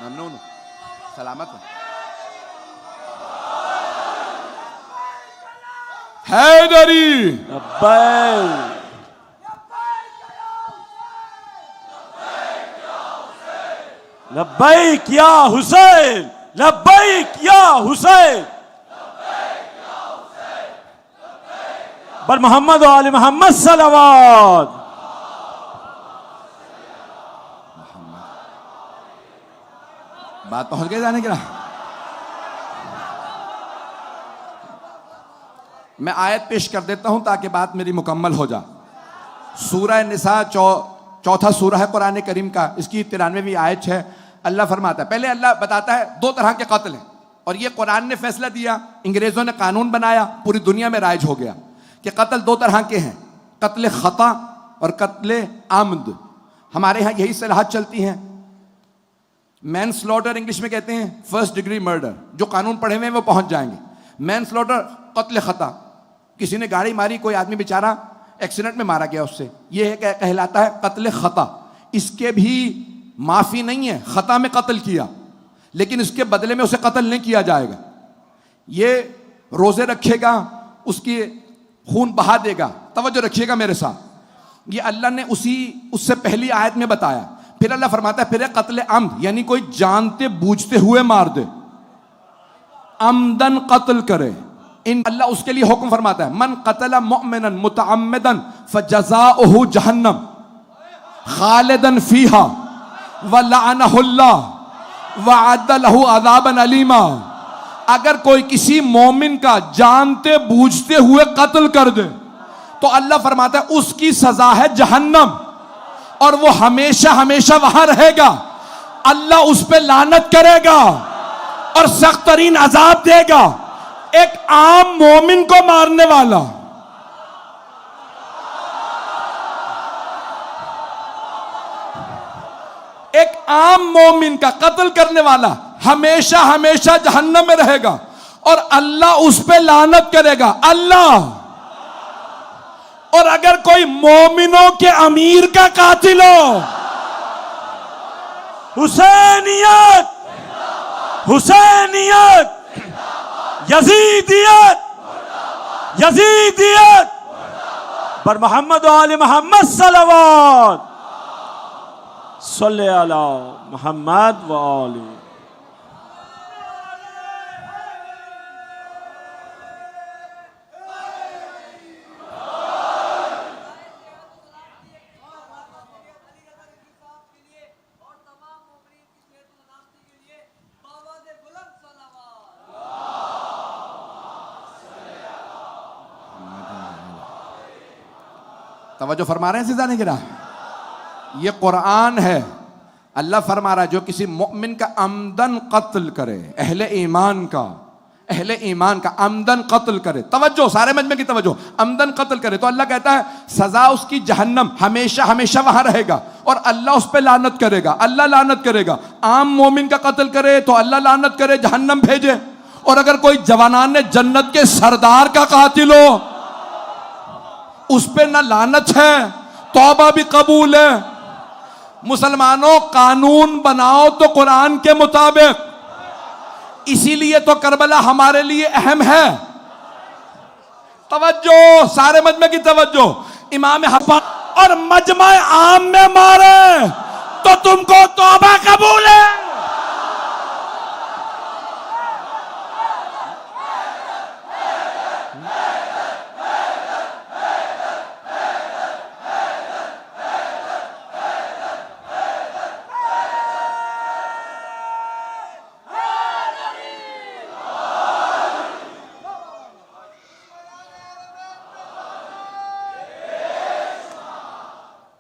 ममनून, सलामत हो। हैदरी लब्बैक। लब्बैक या हुसैन, लब्बैक या हुसैन। बर मोहम्मद व आले मोहम्मद सलावत। बात पहुंच गई जाने की ना। मैं आयत पेश कर देता हूं ताकि बात मेरी मुकम्मल हो जाए। सूरह निसा चौथा सूरह है कुरान करीम का, इसकी 93वीं आयत है। अल्लाह फरमाता है, पहले अल्लाह बताता है दो तरह के कत्ल हैं, और ये कुरान ने फैसला दिया, अंग्रेजों ने कानून बनाया, पूरी दुनिया में राइज हो गया कि कत्ल दो तरह के हैं, कत्ल खता और कत्ल आमद। हमारे यहाँ यही सलाहत चलती हैं। मैन स्लॉटर इंग्लिश में कहते हैं, फर्स्ट डिग्री मर्डर। जो कानून पढ़े हुए हैं वो पहुंच जाएंगे। मैन स्लॉटर कत्ल खता, किसी ने गाड़ी मारी, कोई आदमी बेचारा एक्सीडेंट में मारा गया, उससे ये कहलाता है कत्ल खता। इसके भी माफी नहीं है, खता में कत्ल किया, लेकिन इसके बदले में उसे कत्ल नहीं किया जाएगा। ये रोजे रखेगा, उसकी खून बहा देगा। तवज्जो रखिएगा मेरे साथ, ये अल्लाह ने उससे पहली आयत में बताया। फिर अल्लाह फरमाता है फिर कत्ल अम्द, यानी कोई जानते बूझते हुए मार दे, अमदन कत्ल करे। इन अल्लाह उसके लिए हुक्म फरमाता है, मन कतला मुअमिनन मुतअम्मिदन फजज़ाउहु जहन्नम खालिदन फीहा व लअनहुल्लाह व अद्द लहु अज़ाबन अलीमा। अगर कोई किसी मोमिन का जानते बूझते हुए कत्ल कर दे तो अल्लाह फरमाता है उसकी सजा है जहन्नम, और वो हमेशा हमेशा वहां रहेगा। अल्लाह उस पे लानत करेगा और सख्त तरीन अजाब देगा। एक आम मोमिन को मारने वाला, एक आम मोमिन का कत्ल करने वाला हमेशा हमेशा जहन्नम में रहेगा और अल्लाह उस पे लानत करेगा। अल्लाह। और अगर कोई मोमिनों के अमीर का कातिल हो, हुसैनियत, हुसैनियत, यजीदियत, यजीदियत, पर मोहम्मद व आले मोहम्मद सलावत। सल्ले अला मोहम्मद व आले। तवज्जो फरमा रहे हैं सीधा गिरा। ये कुरान है, अल्लाह फरमा रहा है जो किसी मुमिन का अमदन कत्ल करे, अहले ईमान का अमदन कत्ल करे। तवज्जो सारे मजमे की तवज्जो, अमदन कत्ल करे तो अल्लाह कहता है सजा उसकी जहन्नम, हमेशा हमेशा वहां रहेगा और अल्लाह उस पर लानत करेगा। अल्लाह लानत करेगा। आम मोमिन का कत्ल करे तो अल्लाह लानत करे, जहन्नम भेजे। और अगर कोई जवानान ने जन्नत के सरदार का कातिल हो, उस पे ना लानत है, तौबा भी कबूल है। मुसलमानों, कानून बनाओ तो कुरान के मुताबिक। इसीलिए तो करबला हमारे लिए अहम है। तवज्जो सारे मजमे की तवज्जो। इमाम हसन और मजमा आम में मारे तो तुमको तौबा कबूल है।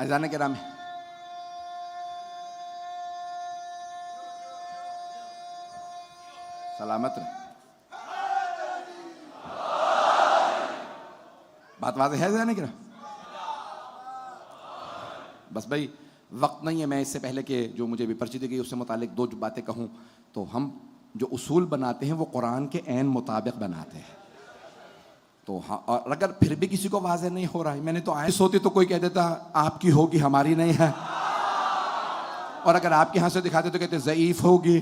अजान के नाम सलामत रहे। बात वाज़ेह है जाने की। बस भाई वक्त नहीं है, मैं इससे पहले कि जो मुझे भी पर्ची दी गई उससे मुतालिक दो बातें कहूं। तो हम जो उसूल बनाते हैं वो कुरान के ऐन मुताबिक बनाते हैं। तो हाँ, और अगर फिर भी किसी को वाज़ेह नहीं हो रहा है, मैंने तो आयत होती तो कोई कह देता आपकी होगी हमारी नहीं है, और अगर आपके यहाँ से दिखाते तो कहते ज़ईफ होगी।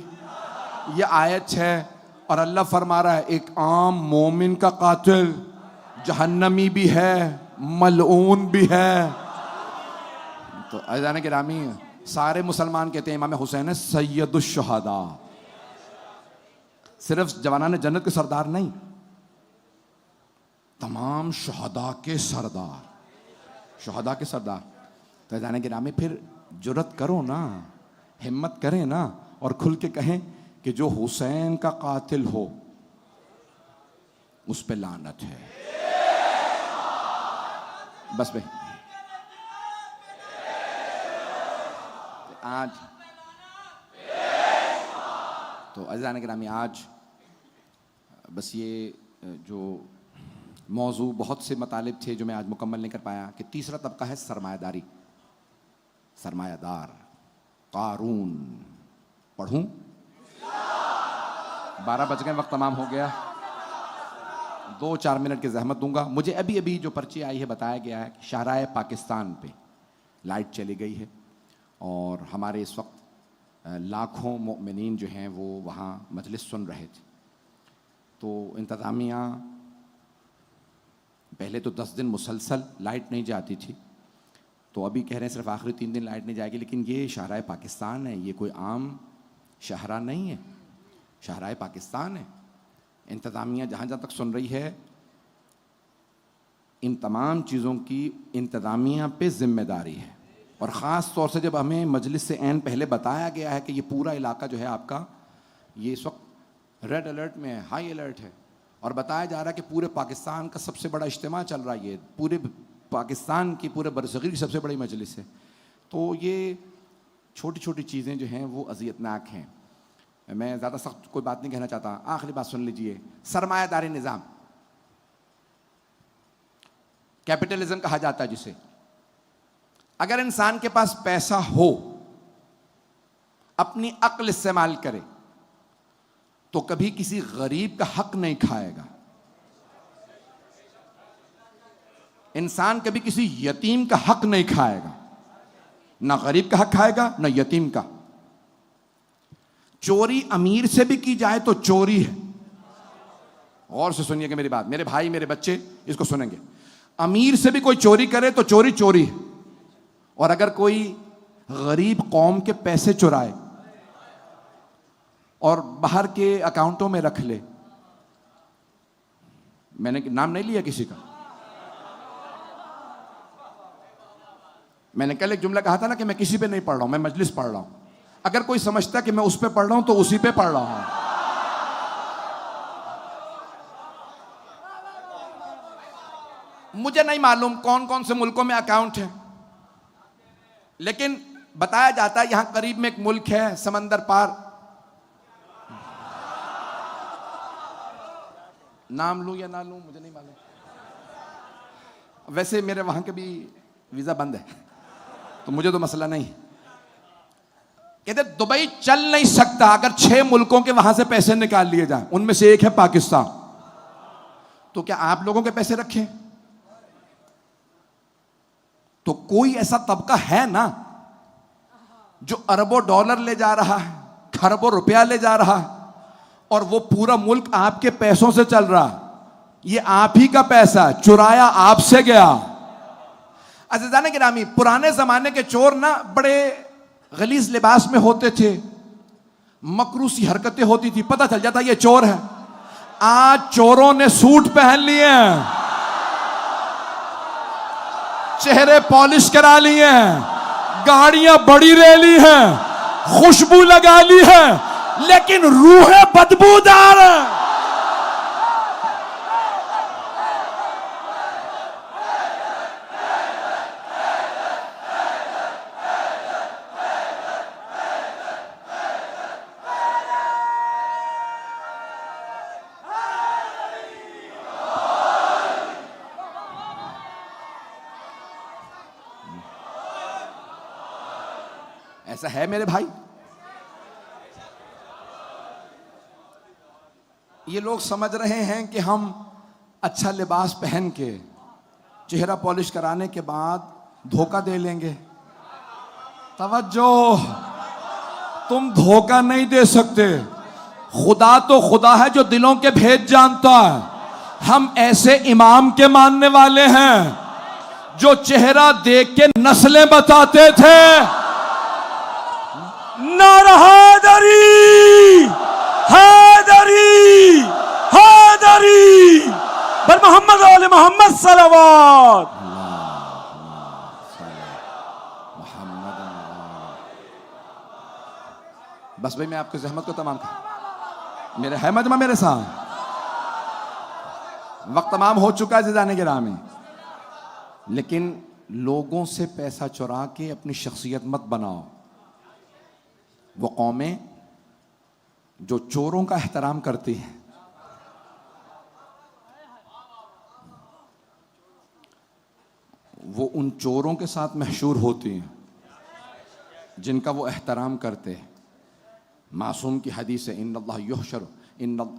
ये आयत है और अल्लाह फरमा रहा है एक आम मोमिन का कातिल जहन्नमी भी है, मलऊन भी है। तो अज़ान गिरामी सारे मुसलमान कहते हैं इमाम हुसैन है सैयदुश शुहदा, सिर्फ जवानाने जन्नत के सरदार नहीं, तमाम शुहदा के सरदार, शुहदा के सरदार। तो जाने के नामे फिर जुर्रत करो ना, हिम्मत करें ना, और खुल के कहें कि जो हुसैन का कातिल हो उस पे लानत है। बस भाई आज तो अज़ीज़ान गिरामी, आज बस ये जो मौजू बहुत से मतालिब थे जो मैं आज मुकम्मल नहीं कर पाया कि तीसरा तबका है सरमायादारी, सरमायादार, कारून। पढ़ूं? 12 बज गए, वक्त तमाम हो गया। 2-4 मिनट की जहमत दूंगा। मुझे अभी अभी जो पर्ची आई है बताया गया है कि शाहराह पाकिस्तान पे लाइट चली गई है और हमारे इस वक्त लाखों मोमिनीन जो हैं वो वहाँ मजलिस सुन रहे थे। तो इंतज़ामिया पहले तो 10 दिन मुसलसल लाइट नहीं जाती थी, तो अभी कह रहे हैं सिर्फ आखिरी 3 दिन लाइट नहीं जाएगी। लेकिन ये शाहराह पाकिस्तान है, ये कोई आम शाहरा नहीं है, शाहराह पाकिस्तान है। इंतज़ामिया जहाँ जहाँ तक सुन रही है, इन तमाम चीज़ों की इंतज़ामिया पे ज़िम्मेदारी है। और ख़ास तौर से जब हमें मजलिस से ऐन पहले बताया गया है कि ये पूरा इलाका जो है आपका, ये इस वक्त रेड अलर्ट में है, हाई अलर्ट है, और बताया जा रहा है कि पूरे पाकिस्तान का सबसे बड़ा इज्तिमा चल रहा है, ये पूरे पाकिस्तान की, पूरे बरसग़ीर की सबसे बड़ी मजलिस है। तो ये छोटी छोटी चीज़ें जो हैं वो अज़ियतनाक हैं। मैं ज़्यादा सख्त कोई बात नहीं कहना चाहता। आखिरी बात सुन लीजिए। सरमायादारी निज़ाम, कैपिटलिज्म कहा जाता है जिसे, अगर इंसान के पास पैसा हो, अपनी अक्ल इस्तेमाल करे, तो कभी किसी गरीब का हक नहीं खाएगा। इंसान कभी किसी यतीम का हक नहीं खाएगा, ना गरीब का हक खाएगा ना यतीम का। चोरी अमीर से भी की जाए तो चोरी है। गौर से सुनिएगा मेरी बात, मेरे भाई मेरे बच्चे इसको सुनेंगे। अमीर से भी कोई चोरी करे तो चोरी चोरी है, और अगर कोई गरीब कौम के पैसे चुराए और बाहर के अकाउंटों में रख ले, मैंने नाम नहीं लिया किसी का, मैंने कल एक जुमला कहा था ना कि मैं किसी पे नहीं पढ़ रहा हूं, मैं मजलिस पढ़ रहा हूं। अगर कोई समझता कि मैं उस पे पढ़ रहा हूं तो उसी पे पढ़ रहा हूं। मुझे नहीं मालूम कौन कौन से मुल्कों में अकाउंट है, लेकिन बताया जाता है यहां करीब में एक मुल्क है समंदर पार, नाम लूं या ना लूं मुझे नहीं मालूम, वैसे मेरे वहां के भी वीजा बंद है तो मुझे तो मसला नहीं। कहते दुबई चल नहीं सकता अगर 6 मुल्कों के वहां से पैसे निकाल लिए जाएं, उनमें से एक है पाकिस्तान। तो क्या आप लोगों के पैसे रखें? तो कोई ऐसा तबका है ना जो अरबों डॉलर ले जा रहा है, खरबों रुपया ले जा रहा है, और वो पूरा मुल्क आपके पैसों से चल रहा है। ये आप ही का पैसा, चुराया आपसे गया। अज़ीज़ान गिरामी, पुराने जमाने के चोर ना बड़े गलीज लिबास में होते थे, मकरूसी हरकतें होती थी, पता चल जाता ये चोर है। आज चोरों ने सूट पहन लिए हैं, चेहरे पॉलिश करा लिए हैं, गाड़ियां बड़ी ले ली हैं, खुशबू लगा ली है, लेकिन रूहें बदबूदार हैं। ऐसा है मेरे भाई। ये लोग समझ रहे हैं कि हम अच्छा लिबास पहन के, चेहरा पॉलिश कराने के बाद धोखा दे लेंगे। तवज्जो, तुम धोखा नहीं दे सकते। खुदा तो खुदा है जो दिलों के भेद जानता है। हम ऐसे इमाम के मानने वाले हैं जो चेहरा देख के नस्लें बताते थे। नारा हैदरी, हैदरी, हैदरी। बर मोहम्मद वाले मोहम्मद सलावत। बस भाई मैं आपकी जहमत को तमाम कर, मेरे है मजमा मेरे साथ, वक्त तमाम हो चुका है ज़िदाने के राह में। लेकिन लोगों से पैसा चुरा के अपनी शख्सियत मत बनाओ। वो कौमें जो चोरों का एहतराम करती हैं, वो उन चोरों के साथ मशहूर होती हैं जिनका वो एहतराम करते हैं। मासूम की हदीस है, इन्नल्लाह युहशर,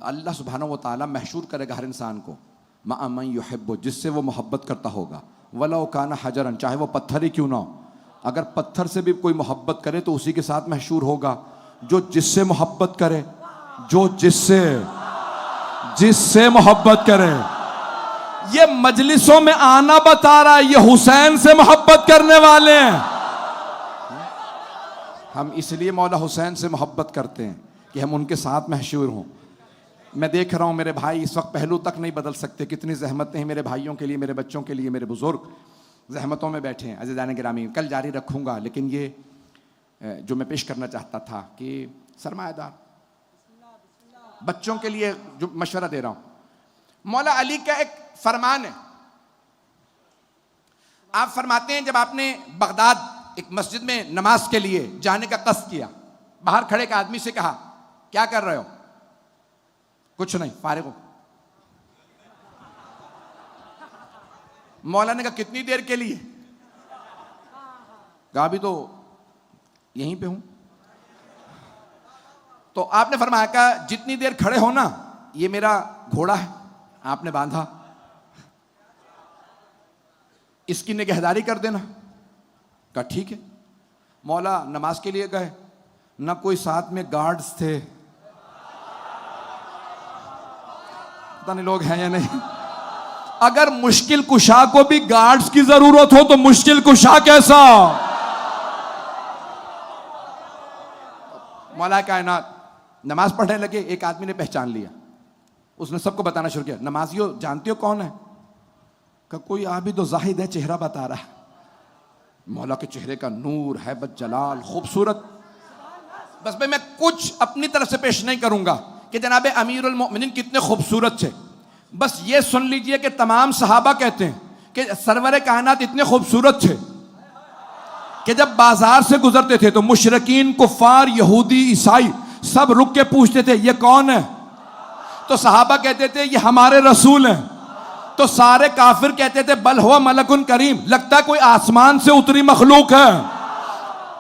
अल्लाह सुब्हानहू व तआला महशूर करेगा हर इंसान को मा मन युहिब्बु, जिससे वो मोहब्बत करता होगा, वलौ काना हजरन, चाहे वो पत्थर ही क्यों ना हो। अगर पत्थर से भी कोई मोहब्बत करे तो उसी के साथ महशूर होगा। जो जिससे मोहब्बत करे, जो जिससे मोहब्बत करे। ये मजलिसों में आना बता रहा है ये हुसैन से मोहब्बत करने वाले हैं। हम इसलिए मौला हुसैन से मोहब्बत करते हैं कि हम उनके साथ महशूर हों। मैं देख रहा हूँ मेरे भाई इस वक्त पहलू तक नहीं बदल सकते, कितनी जहमतें हैं मेरे भाइयों के लिए, मेरे बच्चों के लिए, मेरे बुजुर्ग जहमतों में बैठे हैं। अज़ीज़ान गिरामी, कल जारी रखूँगा, लेकिन ये जो मैं पेश करना चाहता था कि सरमायादार बच्चों के लिए जो मशवरा दे रहा हूँ, मौला अली का एक फरमान है। आप फरमाते हैं जब आपने बगदाद एक मस्जिद में नमाज के लिए जाने का कस्द किया, बाहर खड़े एक आदमी से कहा क्या कर रहे हो? कुछ नहीं, फारिग हो। मौला ने कहा कितनी देर के लिए? कहा अभी तो यहीं पे हूं। तो आपने फरमाया कहा जितनी देर खड़े हो ना, ये मेरा घोड़ा है, आपने बांधा, इसकी निगहदारी कर देना। कहा ठीक है। मौला नमाज के लिए गए, ना कोई साथ में गार्ड्स थे, पता नहीं लोग हैं या नहीं। अगर मुश्किल कुशा को भी गार्ड्स की जरूरत हो तो मुश्किल कुशा कैसा? मौला कायनात नमाज पढ़ने लगे, एक आदमी ने पहचान लिया, उसने सबको बताना शुरू किया, नमाजियों जानते हो कौन है? कहा कोई आबिद व जाहिद है, चेहरा बता रहा है। मौला के चेहरे का नूर, हैबत, जलाल, खूबसूरत। बस भाई मैं कुछ अपनी तरफ से पेश नहीं करूंगा कि जनाब अमीरुल मोमिनीन कितने खूबसूरत थे। बस ये सुन लीजिए कि तमाम सहाबा कहते हैं कि सरवर कायनात इतने खूबसूरत थे कि जब बाजार से गुजरते थे तो मुशरिकीन, कुफार, यहूदी, ईसाई सब रुक के पूछते थे ये कौन है? तो सहाबा कहते थे ये हमारे रसूल हैं। तो सारे काफिर कहते थे बल हुआ मलकुन करीम, लगता है कोई आसमान से उतरी मखलूक है।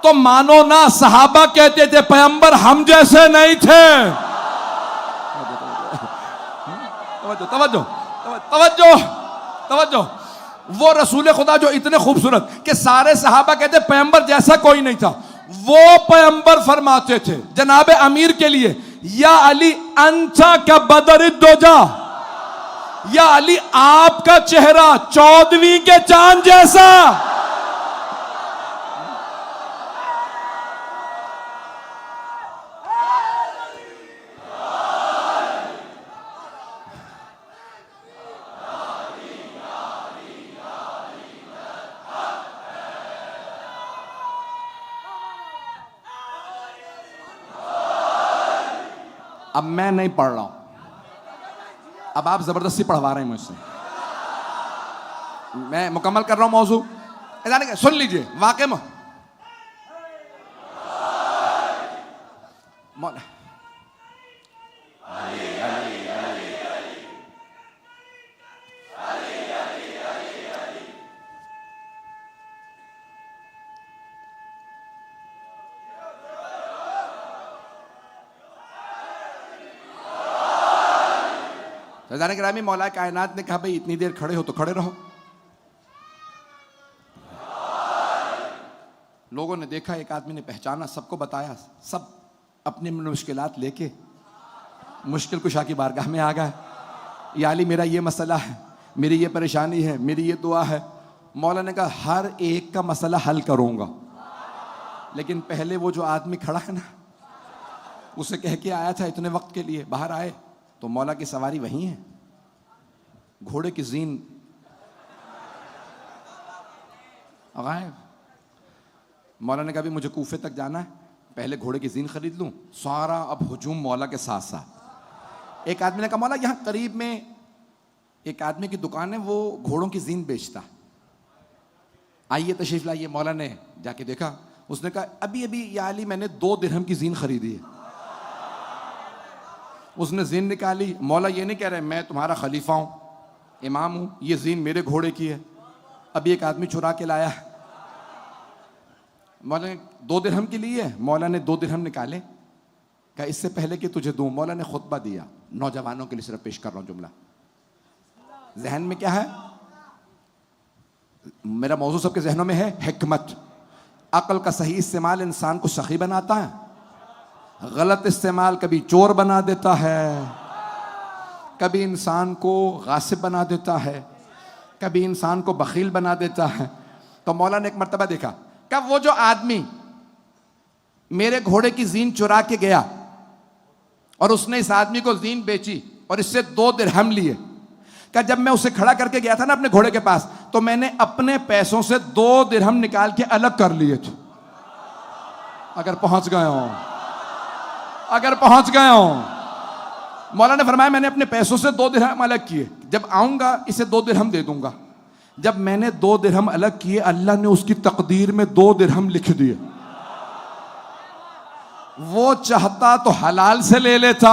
तो मानो ना, सहाबा कहते थे पैगंबर हम जैसे नहीं थे। तवज्जो तवज्जो तवज्जो। वो रसूल खुदा जो इतने खूबसूरत कि सारे सहाबा कहते पैगंबर जैसा कोई नहीं था, वो पैगंबर फरमाते थे जनाब अमीर के लिए, या अली अंचा का बदर दोजा, या अली आपका चेहरा 14वीं के चांद जैसा। अब मैं नहीं पढ़ रहा हूं, अब आप जबरदस्ती पढ़वा रहे हैं मुझसे। मैं मुकम्मल कर रहा हूं मौजू, सुन लीजिए। वाकई में रज़ाने गिरामी, मौला कायनात ने कहा भाई इतनी देर खड़े हो तो खड़े रहो। लोगों ने देखा, एक आदमी ने पहचाना, सबको बताया, सब अपनी मुश्किलात लेके मुश्किल कुशा की बारगाह में आ गए। या अली मेरा ये मसला है, मेरी ये परेशानी है, मेरी ये दुआ है। मौला ने कहा हर एक का मसला हल करूंगा। लेकिन पहले वो जो आदमी खड़ा है ना, उसे कह के आया था इतने वक्त के लिए, बाहर आए तो मौला की सवारी वही है, घोड़े की जीन गायब। मौला ने कहा भी मुझे कूफे तक जाना है, पहले घोड़े की जीन खरीद लूं, सारा अब हुजूम मौला के साथ साथ। एक आदमी ने कहा मौला यहां करीब में एक आदमी की दुकान है, वो घोड़ों की जीन बेचता, आइए तशरीफ लाइए। मौला ने जाके देखा, उसने कहा अभी अभी या अली मैंने 2 दिरहम की जीन खरीदी है। उसने जीन निकाली। मौला ये नहीं कह रहे मैं तुम्हारा खलीफा हूं, इमाम हूं, ये जीन मेरे घोड़े की है, अभी एक आदमी चुरा के लाया। मौला ने 2 दिरहम की ली है। मौला ने 2 दिरहम निकाले, कहा इससे पहले कि तुझे दूं। मौला ने खुतबा दिया, नौजवानों के लिए सिर्फ पेश कर रहा हूं जुमला, जहन में क्या है, मेरा मौजू सबके जहनों में है, हिकमत। अक्ल का सही इस्तेमाल इंसान को सखी बनाता है, गलत इस्तेमाल कभी चोर बना देता है, कभी इंसान को गासिब बना देता है, कभी इंसान को बखील बना देता है। तो मौला ने एक मर्तबा देखा, कब वो जो आदमी मेरे घोड़े की जीन चुरा के गया और उसने इस आदमी को जीन बेची और इससे 2 दिरहम लिए, क्या जब मैं उसे खड़ा करके गया था ना अपने घोड़े के पास, तो मैंने अपने पैसों से 2 दिरहम निकाल के अलग कर लिए थे। अगर पहुंच गए हो, अगर पहुंच गए हो। मौला ने फरमाया मैंने अपने पैसों से 2 दिरहम अलग किए, जब आऊंगा इसे 2 दिरहम दे दूंगा। जब मैंने 2 दिरहम अलग किए, अल्लाह ने उसकी तकदीर में 2 दिरहम लिख दिए। वो चाहता तो हलाल से ले लेता,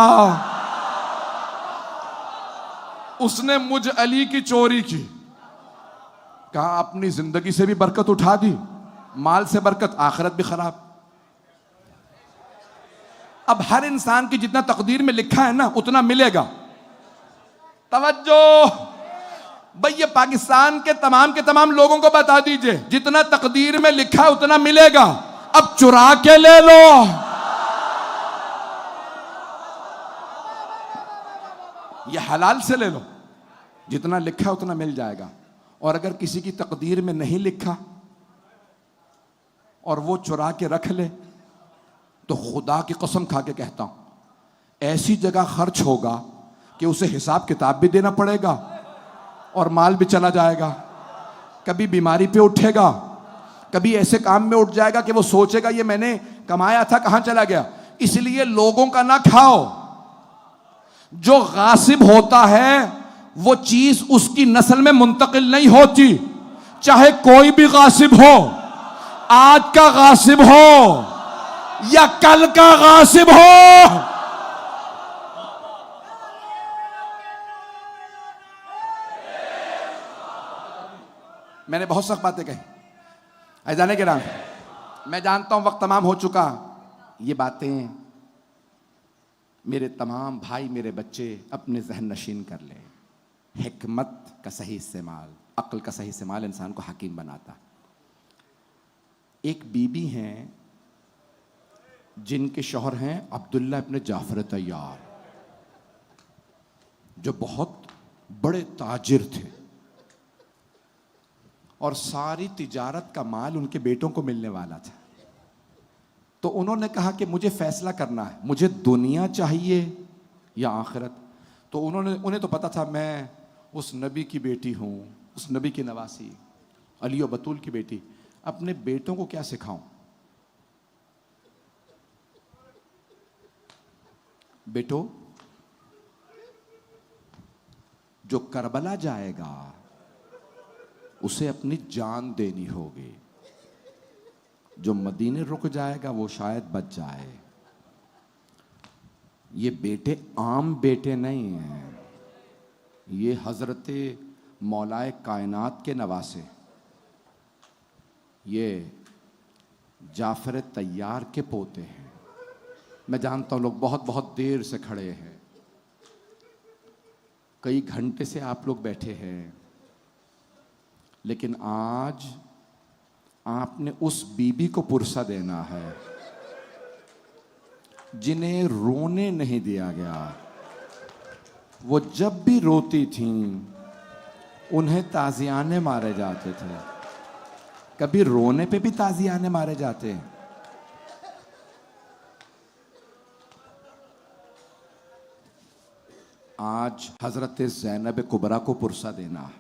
उसने मुझ अली की चोरी की। कहा अपनी जिंदगी से भी बरकत उठा दी, माल से बरकत, आखिरत भी खराब। अब हर इंसान की जितना तकदीर में लिखा है ना उतना मिलेगा। तवज्जो भाई, ये पाकिस्तान के तमाम लोगों को बता दीजिए, जितना तकदीर में लिखा है उतना मिलेगा। अब चुरा के ले लो, ये हलाल से ले लो, जितना लिखा उतना मिल जाएगा। और अगर किसी की तकदीर में नहीं लिखा और वो चुरा के रख ले, तो खुदा की कसम खा के कहता हूं ऐसी जगह खर्च होगा कि उसे हिसाब किताब भी देना पड़ेगा और माल भी चला जाएगा। कभी बीमारी पे उठेगा, कभी ऐसे काम में उठ जाएगा कि वो सोचेगा ये मैंने कमाया था कहां चला गया। इसलिए लोगों का ना खाओ। जो गासिब होता है वो चीज उसकी नस्ल में मुंतकिल नहीं होती, चाहे कोई भी गासिब हो, आज का गासिब हो या कल का गासिब हो। मैंने बहुत सख्त बातें कही, ऐजाने के नाम, मैं जानता हूं वक्त तमाम हो चुका। ये बातें मेरे तमाम भाई, मेरे बच्चे अपने जहन नशीन कर ले। हिकमत का सही इस्तेमाल, अक्ल का सही इस्तेमाल इंसान को हकीम बनाता। एक बीबी हैं जिनके शौहर हैं अब्दुल्ला इब्न जाफर तैयार, जो बहुत बड़े ताजिर थे और सारी तिजारत का माल उनके बेटों को मिलने वाला था। तो उन्होंने कहा कि मुझे फैसला करना है, मुझे दुनिया चाहिए या आखिरत। तो उन्हें तो पता था मैं उस नबी की बेटी हूं, उस नबी की नवासी, अली और बतूल की बेटी, अपने बेटों को क्या सिखाऊं। बेटो, जो करबला जाएगा उसे अपनी जान देनी होगी, जो मदीने रुक जाएगा वो शायद बच जाए। ये बेटे आम बेटे नहीं हैं, ये हजरते मौलाए कायनात के नवासे, ये जाफर तैयार के पोते हैं। मैं जानता हूं लोग बहुत बहुत देर से खड़े हैं, कई घंटे से आप लोग बैठे हैं, लेकिन आज आपने उस बीबी को पुरसा देना है जिन्हें रोने नहीं दिया गया। वो जब भी रोती थीं उन्हें ताजियाने मारे जाते थे। कभी रोने पे भी ताजियाने मारे जाते हैं। आज हज़रत ज़ैनब कुबरा को पुरसा देना है,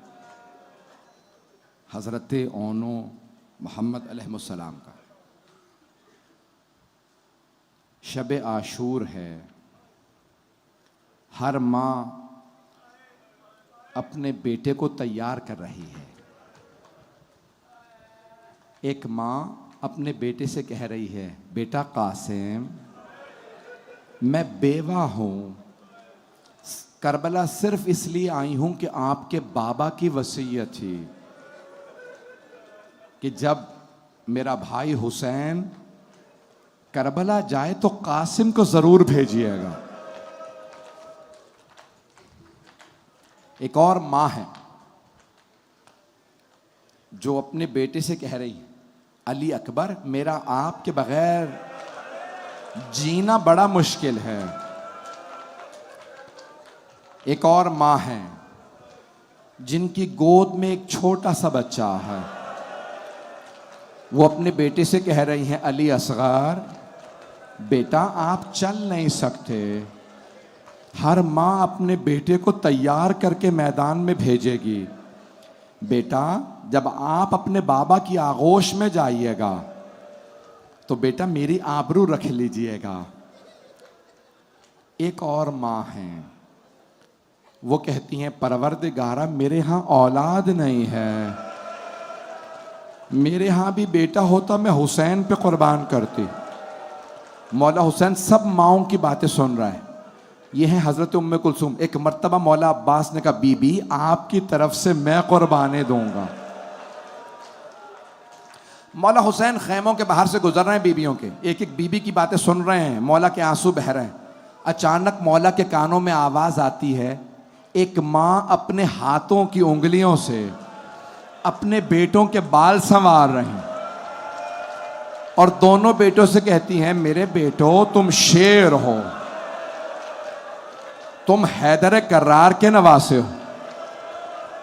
हज़रत ओनो मोहम्मद अलैहिस्सलाम का। शब आशूर है। हर माँ अपने बेटे को तैयार कर रही है। एक माँ अपने बेटे से कह रही है, बेटा कासिम, मैं बेवा हूँ, करबला सिर्फ इसलिए आई हूँ कि आपके बाबा की वसीयत थी कि जब मेरा भाई हुसैन करबला जाए तो कासिम को जरूर भेजिएगा। एक और माँ है जो अपने बेटे से कह रही है, अली अकबर, मेरा आपके बगैर जीना बड़ा मुश्किल है। एक और माँ है जिनकी गोद में एक छोटा सा बच्चा है, वो अपने बेटे से कह रही हैं, अली असगर, बेटा आप चल नहीं सकते। हर माँ अपने बेटे को तैयार करके मैदान में भेजेगी। बेटा जब आप अपने बाबा की आगोश में जाइएगा तो बेटा मेरी आबरू रख लीजिएगा। एक और माँ हैं, वो कहती हैं, परवरदिगारा मेरे यहाँ औलाद नहीं है, मेरे यहाँ भी बेटा होता मैं हुसैन पे कुर्बान करती। मौला हुसैन सब माओं की बातें सुन रहा है। ये है हजरत उम्मे कुलसूम। एक मर्तबा मौला अब्बास ने कहा, बीबी आपकी तरफ से मैं कुर्बानी दूंगा। मौला हुसैन खैमों के बाहर से गुजर रहे हैं बीबियों के, एक एक बीबी की बातें सुन रहे हैं, मौला के आंसू बह रहे हैं। अचानक मौला के कानों में आवाज आती है, एक माँ अपने हाथों की उंगलियों से अपने बेटों के बाल संवार रही हैं और दोनों बेटों से कहती हैं, मेरे बेटो तुम शेर हो, तुम हैदर कर्रार के नवासे हो,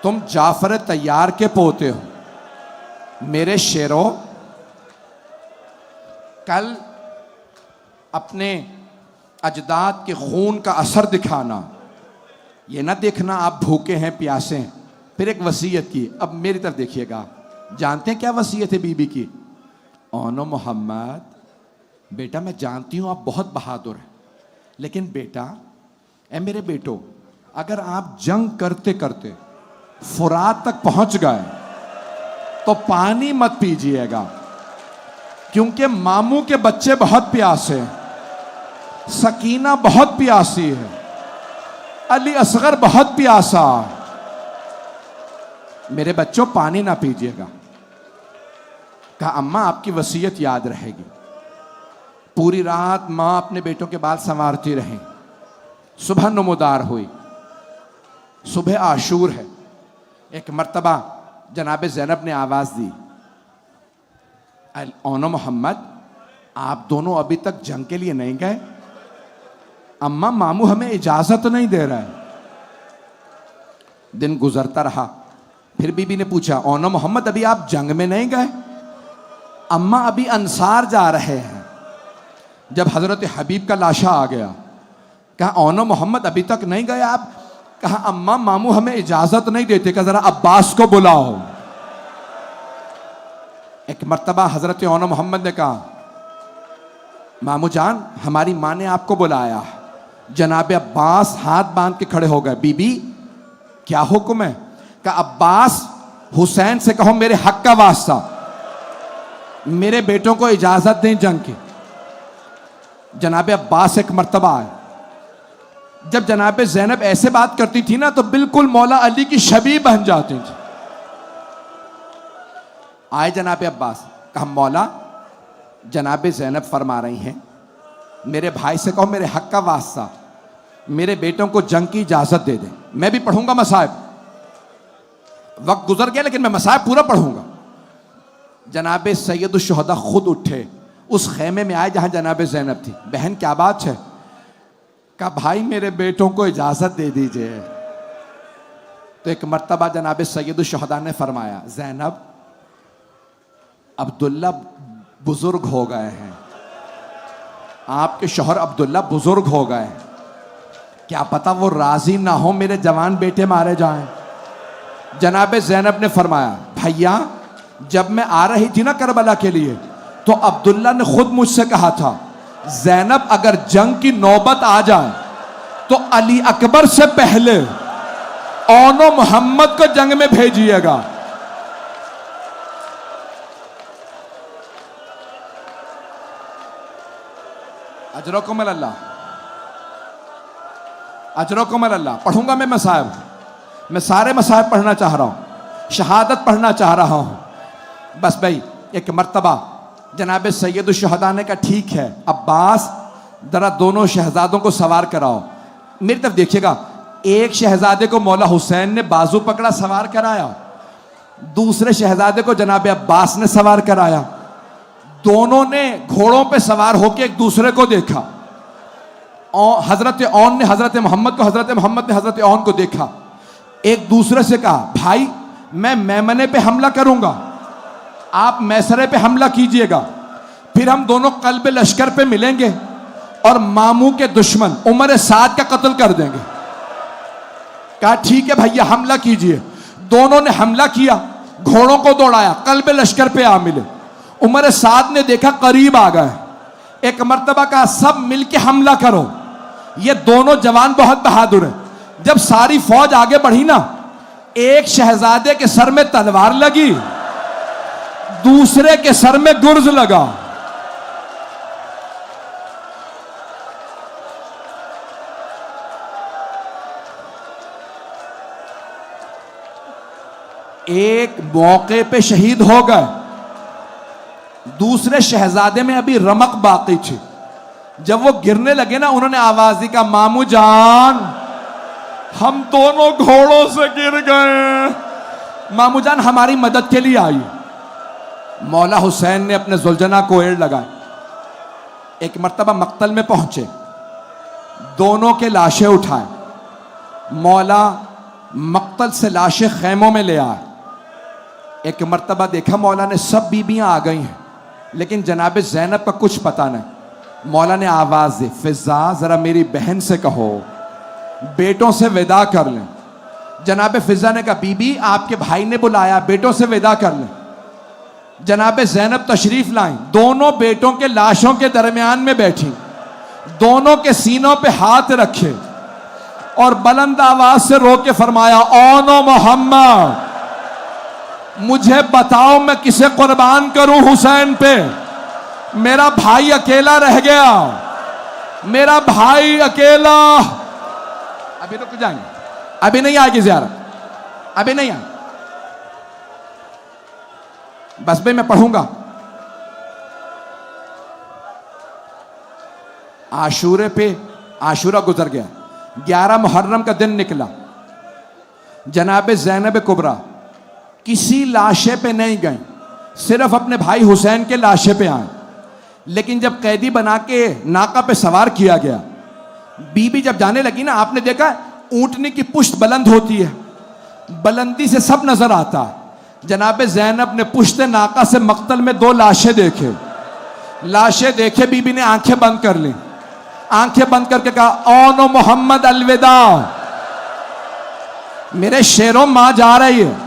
तुम जाफर तैयार के पोते हो, मेरे शेरों, कल अपने अजदाद के खून का असर दिखाना, ये ना देखना आप भूखे हैं प्यासे हैं। फिर एक वसीयत की, अब मेरी तरफ देखिएगा। जानते हैं क्या वसीयत है बीबी की? ओनो मोहम्मद, बेटा मैं जानती हूं आप बहुत बहादुर हैं, लेकिन बेटा, ए मेरे बेटो, अगर आप जंग करते करते फुरात तक पहुंच गए तो पानी मत पीजिएगा, क्योंकि मामू के बच्चे बहुत प्यासे हैं, सकीना बहुत प्यासी है, अली असगर बहुत प्यासा, मेरे बच्चों पानी ना पीजिएगा। कहा अम्मा आपकी वसीयत याद रहेगी। पूरी रात मां अपने बेटों के बाल संवारती रही। सुबह नमोदार हुई, सुबह आशूर है। एक मर्तबा जनाब ज़ैनब ने आवाज दी, ओनो मोहम्मद, आप दोनों अभी तक जंग के लिए नहीं गए? अम्मा मामू हमें इजाजत नहीं दे रहा है। दिन गुजरता रहा, फिर बीबी ने पूछा, ओनो मोहम्मद अभी आप जंग में नहीं गए? अम्मा अभी अंसार जा रहे हैं। जब हजरत हबीब का लाशा आ गया, कहा ओनो मोहम्मद अभी तक नहीं गए आप? कहा अम्मा मामू हमें इजाजत नहीं देते, कहा जरा अब्बास को बुलाओ। एक मर्तबा हजरत ओनो मोहम्मद ने कहा, मामू जान हमारी माँ ने आपको बुलाया। जनाब अब्बास हाथ बांध के खड़े हो गए। बीबी क्या हुक्म है? कहा अब्बास हुसैन से कहो मेरे हक का वास्ता मेरे बेटों को इजाजत दें जंग की। जनाब अब्बास एक मर्तबा आए। जब जनाब ज़ैनब ऐसे बात करती थी ना, तो बिल्कुल मौला अली की शबीह बन जाती थी। आए जनाब अब्बास, कहा मौला जनाब ज़ैनब फरमा रही हैं, मेरे भाई से कहो मेरे हक का वास्ता मेरे बेटों को जंग की इजाजत दे दे। मैं भी पढ़ूंगा मसाइब, वक्त गुजर गया लेकिन मैं मसाइब पूरा पढ़ूंगा। जनाब सैयद शुहदा खुद उठे, उस खेमे में आए जहां जनाब ज़ैनब थी। बहन क्या बात है? कहा भाई मेरे बेटों को इजाजत दे दीजिए। तो एक मर्तबा जनाब सैयद शुहदा ने फरमाया, ज़ैनब अब्दुल्ला बुजुर्ग हो गए हैं, आपके शौहर अब्दुल्ला बुजुर्ग हो गए हैं, क्या पता वो राजी ना हो मेरे जवान बेटे मारे जाएं। जनाब ज़ैनब ने फरमाया, भैया जब मैं आ रही थी ना करबला के लिए, तो अब्दुल्ला ने खुद मुझसे कहा था, ज़ैनब अगर जंग की नौबत आ जाए तो अली अकबर से पहले औनो मोहम्मद को जंग में भेजिएगा। अजरकुमुल अल्लाह, अजरकुमुल अल्लाह। पढ़ूंगा मैं मसाइब, मैं सारे मसाइब पढ़ना चाह रहा हूं, शहादत पढ़ना चाह रहा हूं। बस भाई एक मर्तबा जनाब सैयद शुहदा ने कहा, ठीक है अब्बास, जरा दोनों शहजादों को सवार कराओ। मेरी तरफ देखिएगा, एक शहजादे को मौला हुसैन ने बाजू पकड़ा सवार कराया, दूसरे शहजादे को जनाब अब्बास ने सवार कराया। दोनों ने घोड़ों पे सवार होकर एक दूसरे को देखा। हजरत औन ने हजरत मोहम्मद को, हजरत मोहम्मद ने हजरत औन को देखा। एक दूसरे से कहा, भाई मैं मैमने पे हमला करूंगा, आप मैसरे पे हमला कीजिएगा, फिर हम दोनों कल्ब लश्कर पे मिलेंगे और मामू के दुश्मन उमर साद का कत्ल कर देंगे। कहा ठीक है भैया हमला कीजिए। दोनों ने हमला किया, घोड़ों को दौड़ाया, कल्ब लश्कर पे आ मिले। उमर साद ने देखा करीब आ गए, एक मर्तबा कहा सब मिलके हमला करो। ये दोनों जवान बहुत बहादुर हैं। जब सारी फौज आगे बढ़ी ना, एक शहजादे के सर में तलवार लगी, दूसरे के सर में गुर्ज लगा। एक मौके पे शहीद हो गए, दूसरे शहजादे में अभी रमक बाकी थी। जब वो गिरने लगे ना, उन्होंने आवाज दी, का मामू जान हम दोनों घोड़ों से गिर गए, मामू जान हमारी मदद के लिए आई। मौला हुसैन ने अपने जुलझना को एड़ लगाए। एक मर्तबा मक्तल में पहुंचे, दोनों के लाशें उठाए, मौला मक्तल से लाशें खैमों में ले आए। एक मर्तबा देखा मौला ने सब बीबियां आ गई हैं, लेकिन जनाब ज़ैनब का कुछ पता नहीं। मौला ने आवाज दी, फिजा जरा मेरी बहन से कहो बेटों से विदा कर लें। जनाब फिजा ने कहा, बीबी आपके भाई ने बुलाया, बेटों से विदा कर लें। जनाब ज़ैनब तशरीफ लाई, दोनों बेटों के लाशों के दरमियान में बैठी, दोनों के सीनों पे हाथ रखे और बुलंद आवाज से रो के फरमाया, औनो मोहम्मद मुझे बताओ मैं किसे कुर्बान करूं हुसैन पे। मेरा भाई अकेला रह गया, मेरा भाई अकेला। अभी रुक जाएंगे, अभी नहीं आएगी ज़ियारत, अभी नहीं आए। बस भाई मैं पढ़ूंगा। आशूरे पे, आशूरा गुजर गया, 11 मुहर्रम का दिन निकला। जनाब ज़ैनब कुबरा किसी लाशे पे नहीं गए, सिर्फ अपने भाई हुसैन के लाशे पे आए। लेकिन जब कैदी बना के नाका पे सवार किया गया, बीबी जब जाने लगी ना, आपने देखा ऊंटनी की पुश्त बुलंद होती है, बुलंदी से सब नजर आता है। जनाब ज़ैनब ने पुश्त नाका से मक्तल में 2 लाशें देखे, लाशें देखे बीबी ने आंखें बंद कर ली, आंखें बंद करके कहा, औनो मोहम्मद अलविदा, मेरे शेरों मां जा रही है।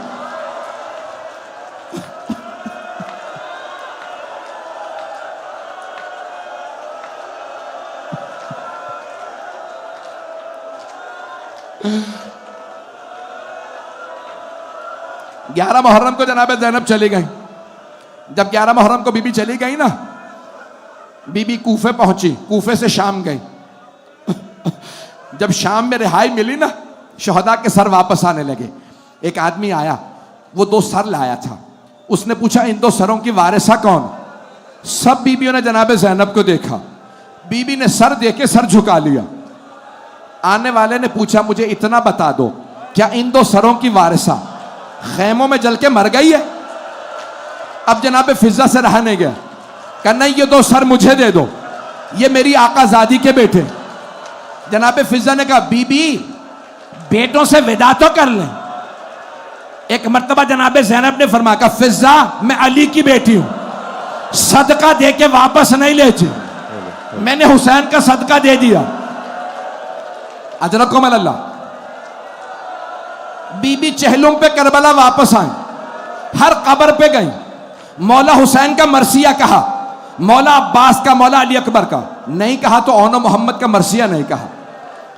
ग्यारह मुहर्रम को जनाब ज़ैनब चली गई। जब 11 मुहर्रम को बीबी चली गई ना, बीबी कूफे पहुंची, कूफे से शाम गई। जब शाम में रिहाई मिली ना, शहदा के सर वापस आने लगे। एक आदमी आया, वो 2 सर लाया था। उसने पूछा, इन 2 सरों की वारिसा कौन? सब बीबियों ने जनाब ज़ैनब को देखा, बीबी ने सर देके सर झुका लिया। आने वाले ने पूछा, मुझे इतना बता दो, क्या इन 2 सरों की वारिसा खैमों में जल के मर गई है? अब जनाब फिजा से रहा नहीं गया, कहा नहीं ये 2 सर मुझे दे दो, ये मेरी आकाजादी के बेटे। जनाब फिजा ने कहा, बीबी बेटों से विदा तो कर लें। एक मर्तबा जनाब ज़ैनब ने फरमाया, फिजा मैं अली की बेटी हूं, सदका दे के वापस नहीं लेती, मैंने हुसैन का सदका दे दिया। अजरकुम अल्लाह। बीबी चहलों पे करबला वापस आई, हर कब्र पे गई, मौला हुसैन का मरसिया कहा, मौला अब्बास का, मौला अली अकबर का नहीं कहा, तो औनो मोहम्मद का मरसिया नहीं कहा।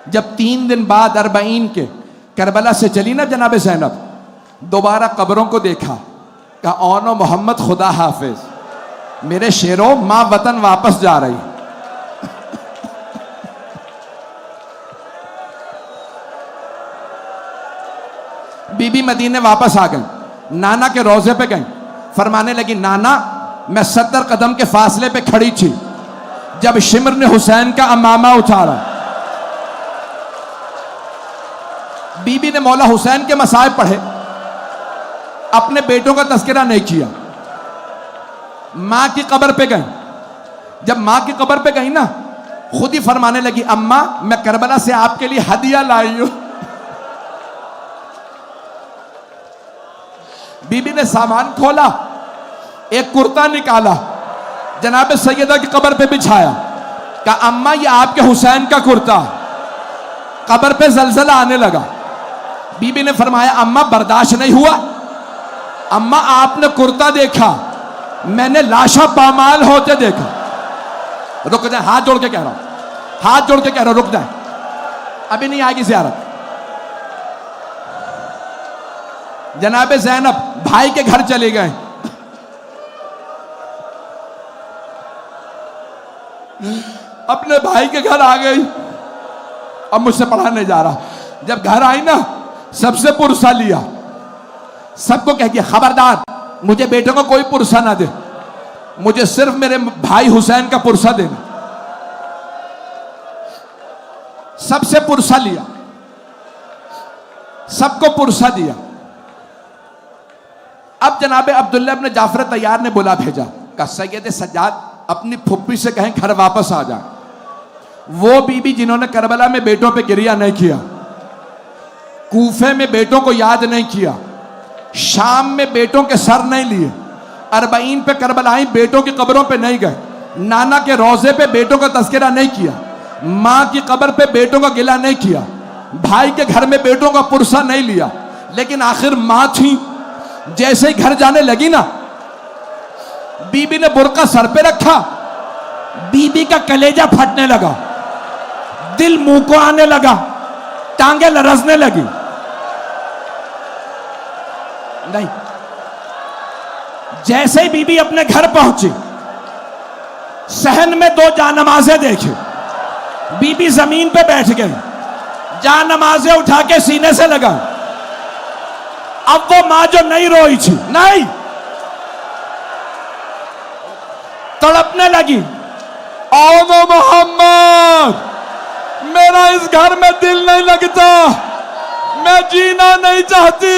जब 3 दिन बाद 40 के करबला से चली ना जनाब ज़ैनब, दोबारा कब्रों को देखा, कहा औनो मोहम्मद खुदा हाफिज, मेरे शेरों मां वतन वापस जा रही। बीबी मदीने वापस आ गई, नाना के रोजे पे गई, फरमाने लगी नाना मैं 70 कदम के फासले पे खड़ी थी जब शिमर ने हुसैन का अमामा उतारा। बीबी ने मौला हुसैन के मसाइब पढ़े, अपने बेटों का तस्करा नहीं किया। मां की कब्र पे गई, जब मां की कब्र पे गई ना, खुद ही फरमाने लगी अम्मा मैं करबला से आपके लिए हदिया लाई हूं। बीबी ने सामान खोला, एक कुर्ता निकाला, जनाब सैयदा की कब्र पे बिछाया, कहा अम्मा ये आपके हुसैन का कुर्ता। कब्र पे जलजला आने लगा। बीबी ने फरमाया अम्मा बर्दाश्त नहीं हुआ, अम्मा आपने कुर्ता देखा, मैंने लाशा पामाल होते देखा। रुक जाए, हाथ जोड़ के कह रहा हूं, हाथ जोड़ के कह रहा हूं, रुक जाए, अभी नहीं आएगी ज़ियारत। जनाब ज़ैनब भाई के घर चले गए, अपने भाई के घर आ गई। अब मुझसे पढ़ाने जा रहा, जब घर आई ना सबसे पुरसा लिया, सबको कह दिया खबरदार मुझे बेटों को कोई पुरसा ना दे, मुझे सिर्फ मेरे भाई हुसैन का पुरसा देना। सबसे पुरसा लिया, सबको पुरसा दिया। अब जनाबे अब्दुल्ला इब्न जाफर तैयार ने बुला भेजा, कहा सैयद सज्जाद अपनी फुप्पी से कहें घर वापस आ जाए। वो बीबी जिन्होंने करबला में बेटों पे गिरिया नहीं किया, कूफे में बेटों को याद नहीं किया, शाम में बेटों के सर नहीं लिए, 40 पे करबलाई बेटों की कब्रों पे नहीं गए, नाना के रोजे पे बेटों का तस्करा नहीं किया, माँ की कब्र पे बेटों का गिला नहीं किया, भाई के घर में बेटों का पुरसा नहीं लिया, लेकिन आखिर माँ थी। जैसे ही घर जाने लगी ना, बीबी ने बुर्का सर पे रखा, बीबी का कलेजा फटने लगा, दिल मुंह को आने लगा, टांगे लरसने लगी। नहीं, जैसे ही बीबी अपने घर पहुंची, सहन में 2 जानमाज़ें देखी, बीबी जमीन पे बैठ गई, जानमाज़ें उठा के सीने से लगा। अब वो मां जो नहीं रोई थी, नहीं, तड़पने लगी, आओ मोहम्मद मेरा इस घर में दिल नहीं लगता, मैं जीना नहीं चाहती।